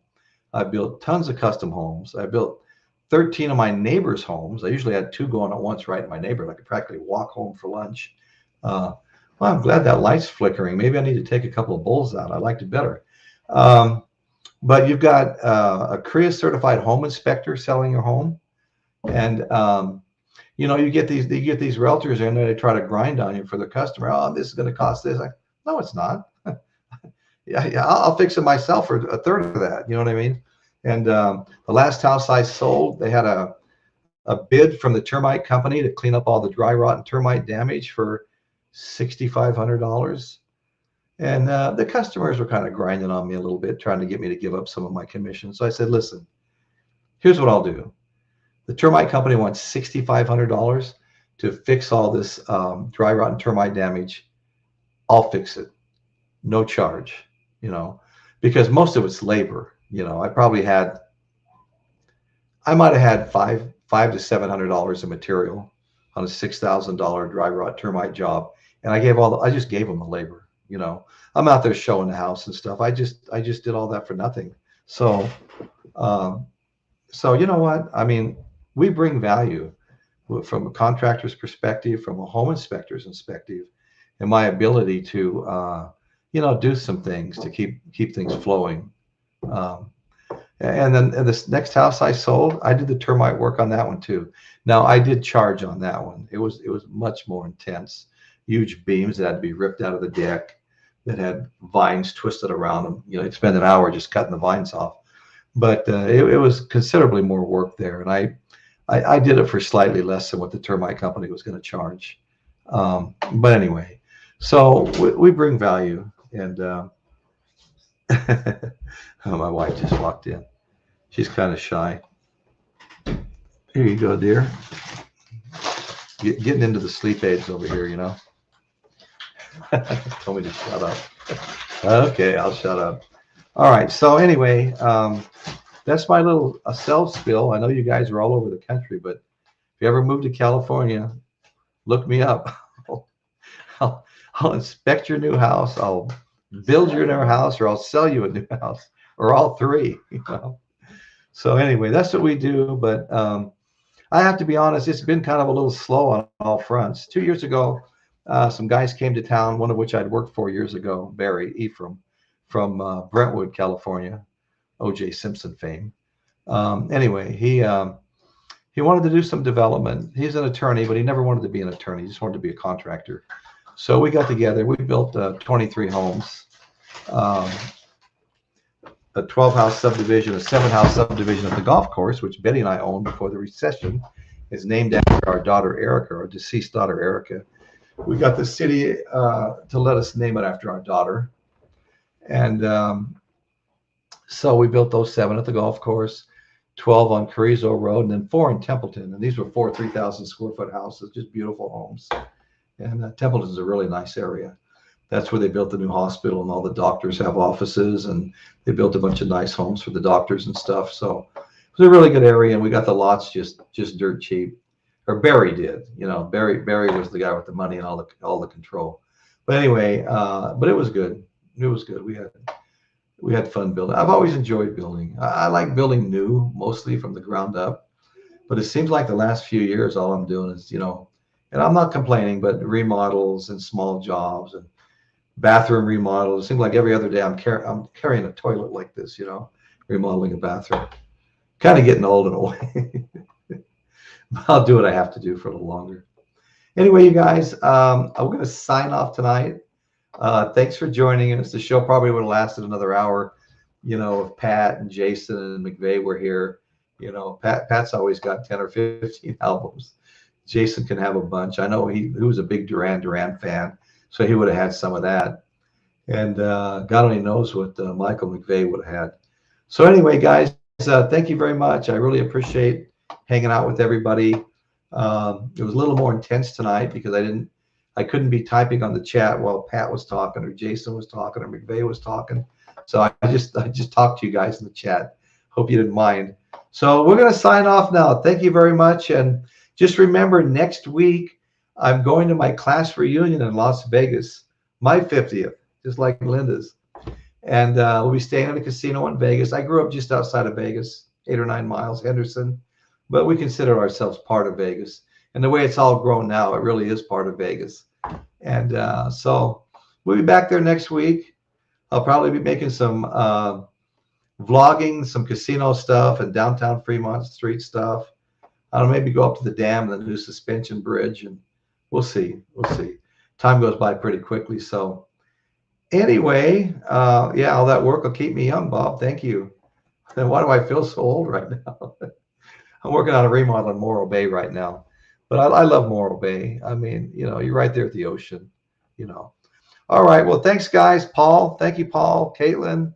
I built tons of custom homes. I built 13 of my neighbors' homes. I usually had 2 going at once right in my neighborhood. I could practically walk home for lunch. Well, I'm glad that light's flickering. Maybe I need to take a couple of bulbs out. I liked it better. But you've got a CREA certified home inspector selling your home. And, you know, you get these realtors in there, they try to grind on you for the customer. Oh, this is going to cost this. No, it's not. Yeah, I'll fix it myself for a third of that. You know what I mean? And the last house I sold, they had a bid from the termite company to clean up all the dry rot and termite damage for $6,500. And the customers were kind of grinding on me a little bit, trying to get me to give up some of my commission. So I said, listen, here's what I'll do. The termite company wants $6,500 to fix all this dry rot and termite damage. I'll fix it. No charge, you know, because most of it's labor. You know, I might have had $500 to $700 of material on a $6,000 dry rot termite job. And I just gave them the labor. You know, I'm out there showing the house and stuff. I just did all that for nothing. So, so you know what? I mean, we bring value from a contractor's perspective, from a home inspector's perspective, and my ability to, you know, do some things to keep things flowing. And then this next house I sold, I did the termite work on that one too. Now I did charge on that one. It was much more intense. Huge beams that had to be ripped out of the deck, that had vines twisted around them. You know, you'd spend an hour just cutting the vines off. But it was considerably more work there, and I did it for slightly less than what the termite company was going to charge. But anyway, so we bring value, and oh, my wife just walked in. She's kind of shy. Here you go, dear. Getting into the sleep aids over here, you know. Told me to shut up. Okay, I'll shut up. All right. So anyway, that's my little self spill. I know you guys are all over the country, but if you ever move to California, look me up. I'll inspect your new house. I'll build your new house, or I'll sell you a new house, or all three. You know. So anyway, that's what we do. But I have to be honest, it's been kind of a little slow on all fronts. 2 years ago, some guys came to town, one of which I'd worked for years ago, Barry Ephraim, from Brentwood, California, O.J. Simpson fame. Anyway, he wanted to do some development. He's an attorney, but he never wanted to be an attorney. He just wanted to be a contractor. So we got together. We built 23 homes, a 12-house subdivision, a 7-house subdivision at the golf course, which Betty and I owned before the recession. Is named after our daughter Erica, our deceased daughter Erica. We got the city to let us name it after our daughter. And so we built those 7 at the golf course, 12 on Carrizo Road, and then 4 in Templeton. And these were 4 3,000 square foot houses, just beautiful homes. And Templeton's a really nice area. That's where they built the new hospital, and all the doctors have offices, and they built a bunch of nice homes for the doctors and stuff. So it was a really good area, and we got the lots just dirt cheap. Or Barry did, you know. Barry was the guy with the money and all the control. But anyway, but it was good. It was good. We had fun building. I've always enjoyed building. I like building new, mostly from the ground up. But it seems like the last few years, all I'm doing is, you know, and I'm not complaining, but remodels and small jobs and bathroom remodels. It seems like every other day I'm carrying a toilet like this, you know, remodeling a bathroom. Kind of getting old in a way. I'll do what I have to do for a little longer. Anyway, you guys, I'm going to sign off tonight. Thanks for joining us. The show probably would have lasted another hour, you know, if Pat and Jason and McVeigh were here. You know, Pat's always got 10 or 15 albums. Jason can have a bunch. I know he was a big Duran fan, so he would have had some of that. And God only knows what Michael McVeigh would have had. So anyway, guys, thank you very much. I really appreciate hanging out with everybody. It was a little more intense tonight because I couldn't be typing on the chat while Pat was talking, or Jason was talking, or McVeigh was talking. So I just talked to you guys in the chat. Hope you didn't mind. So we're going to sign off now. Thank you very much. And just remember, next week, I'm going to my class reunion in Las Vegas, my 50th, just like Linda's. And we'll be staying in a casino in Vegas. I grew up just outside of Vegas, 8 or 9 miles, Henderson. But we consider ourselves part of Vegas. And the way it's all grown now, it really is part of Vegas. And so we'll be back there next week. I'll probably be making some vlogging, some casino stuff and downtown Fremont Street stuff. I'll maybe go up to the dam and the new suspension bridge, and we'll see. We'll see. Time goes by pretty quickly. So anyway, yeah, all that work will keep me young, Bob. Thank you. And why do I feel so old right now? I'm working on a remodel in Morro Bay right now. But I love Morro Bay. I mean, you know, you're right there at the ocean, you know. All right. Well, thanks, guys. Paul. Thank you, Paul, Caitlin,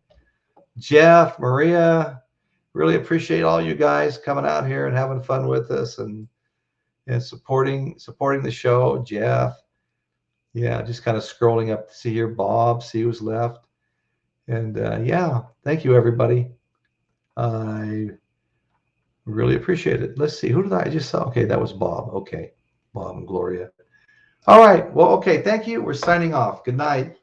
Jeff, Maria. Really appreciate all you guys coming out here and having fun with us and supporting the show. Jeff. Yeah, just kind of scrolling up to see here. Bob, see who's left. And yeah, thank you, everybody. I really appreciate it. Let's see. Who did I just saw? Okay, that was Bob. Okay, Bob and Gloria. All right. Well, okay. Thank you. We're signing off. Good night.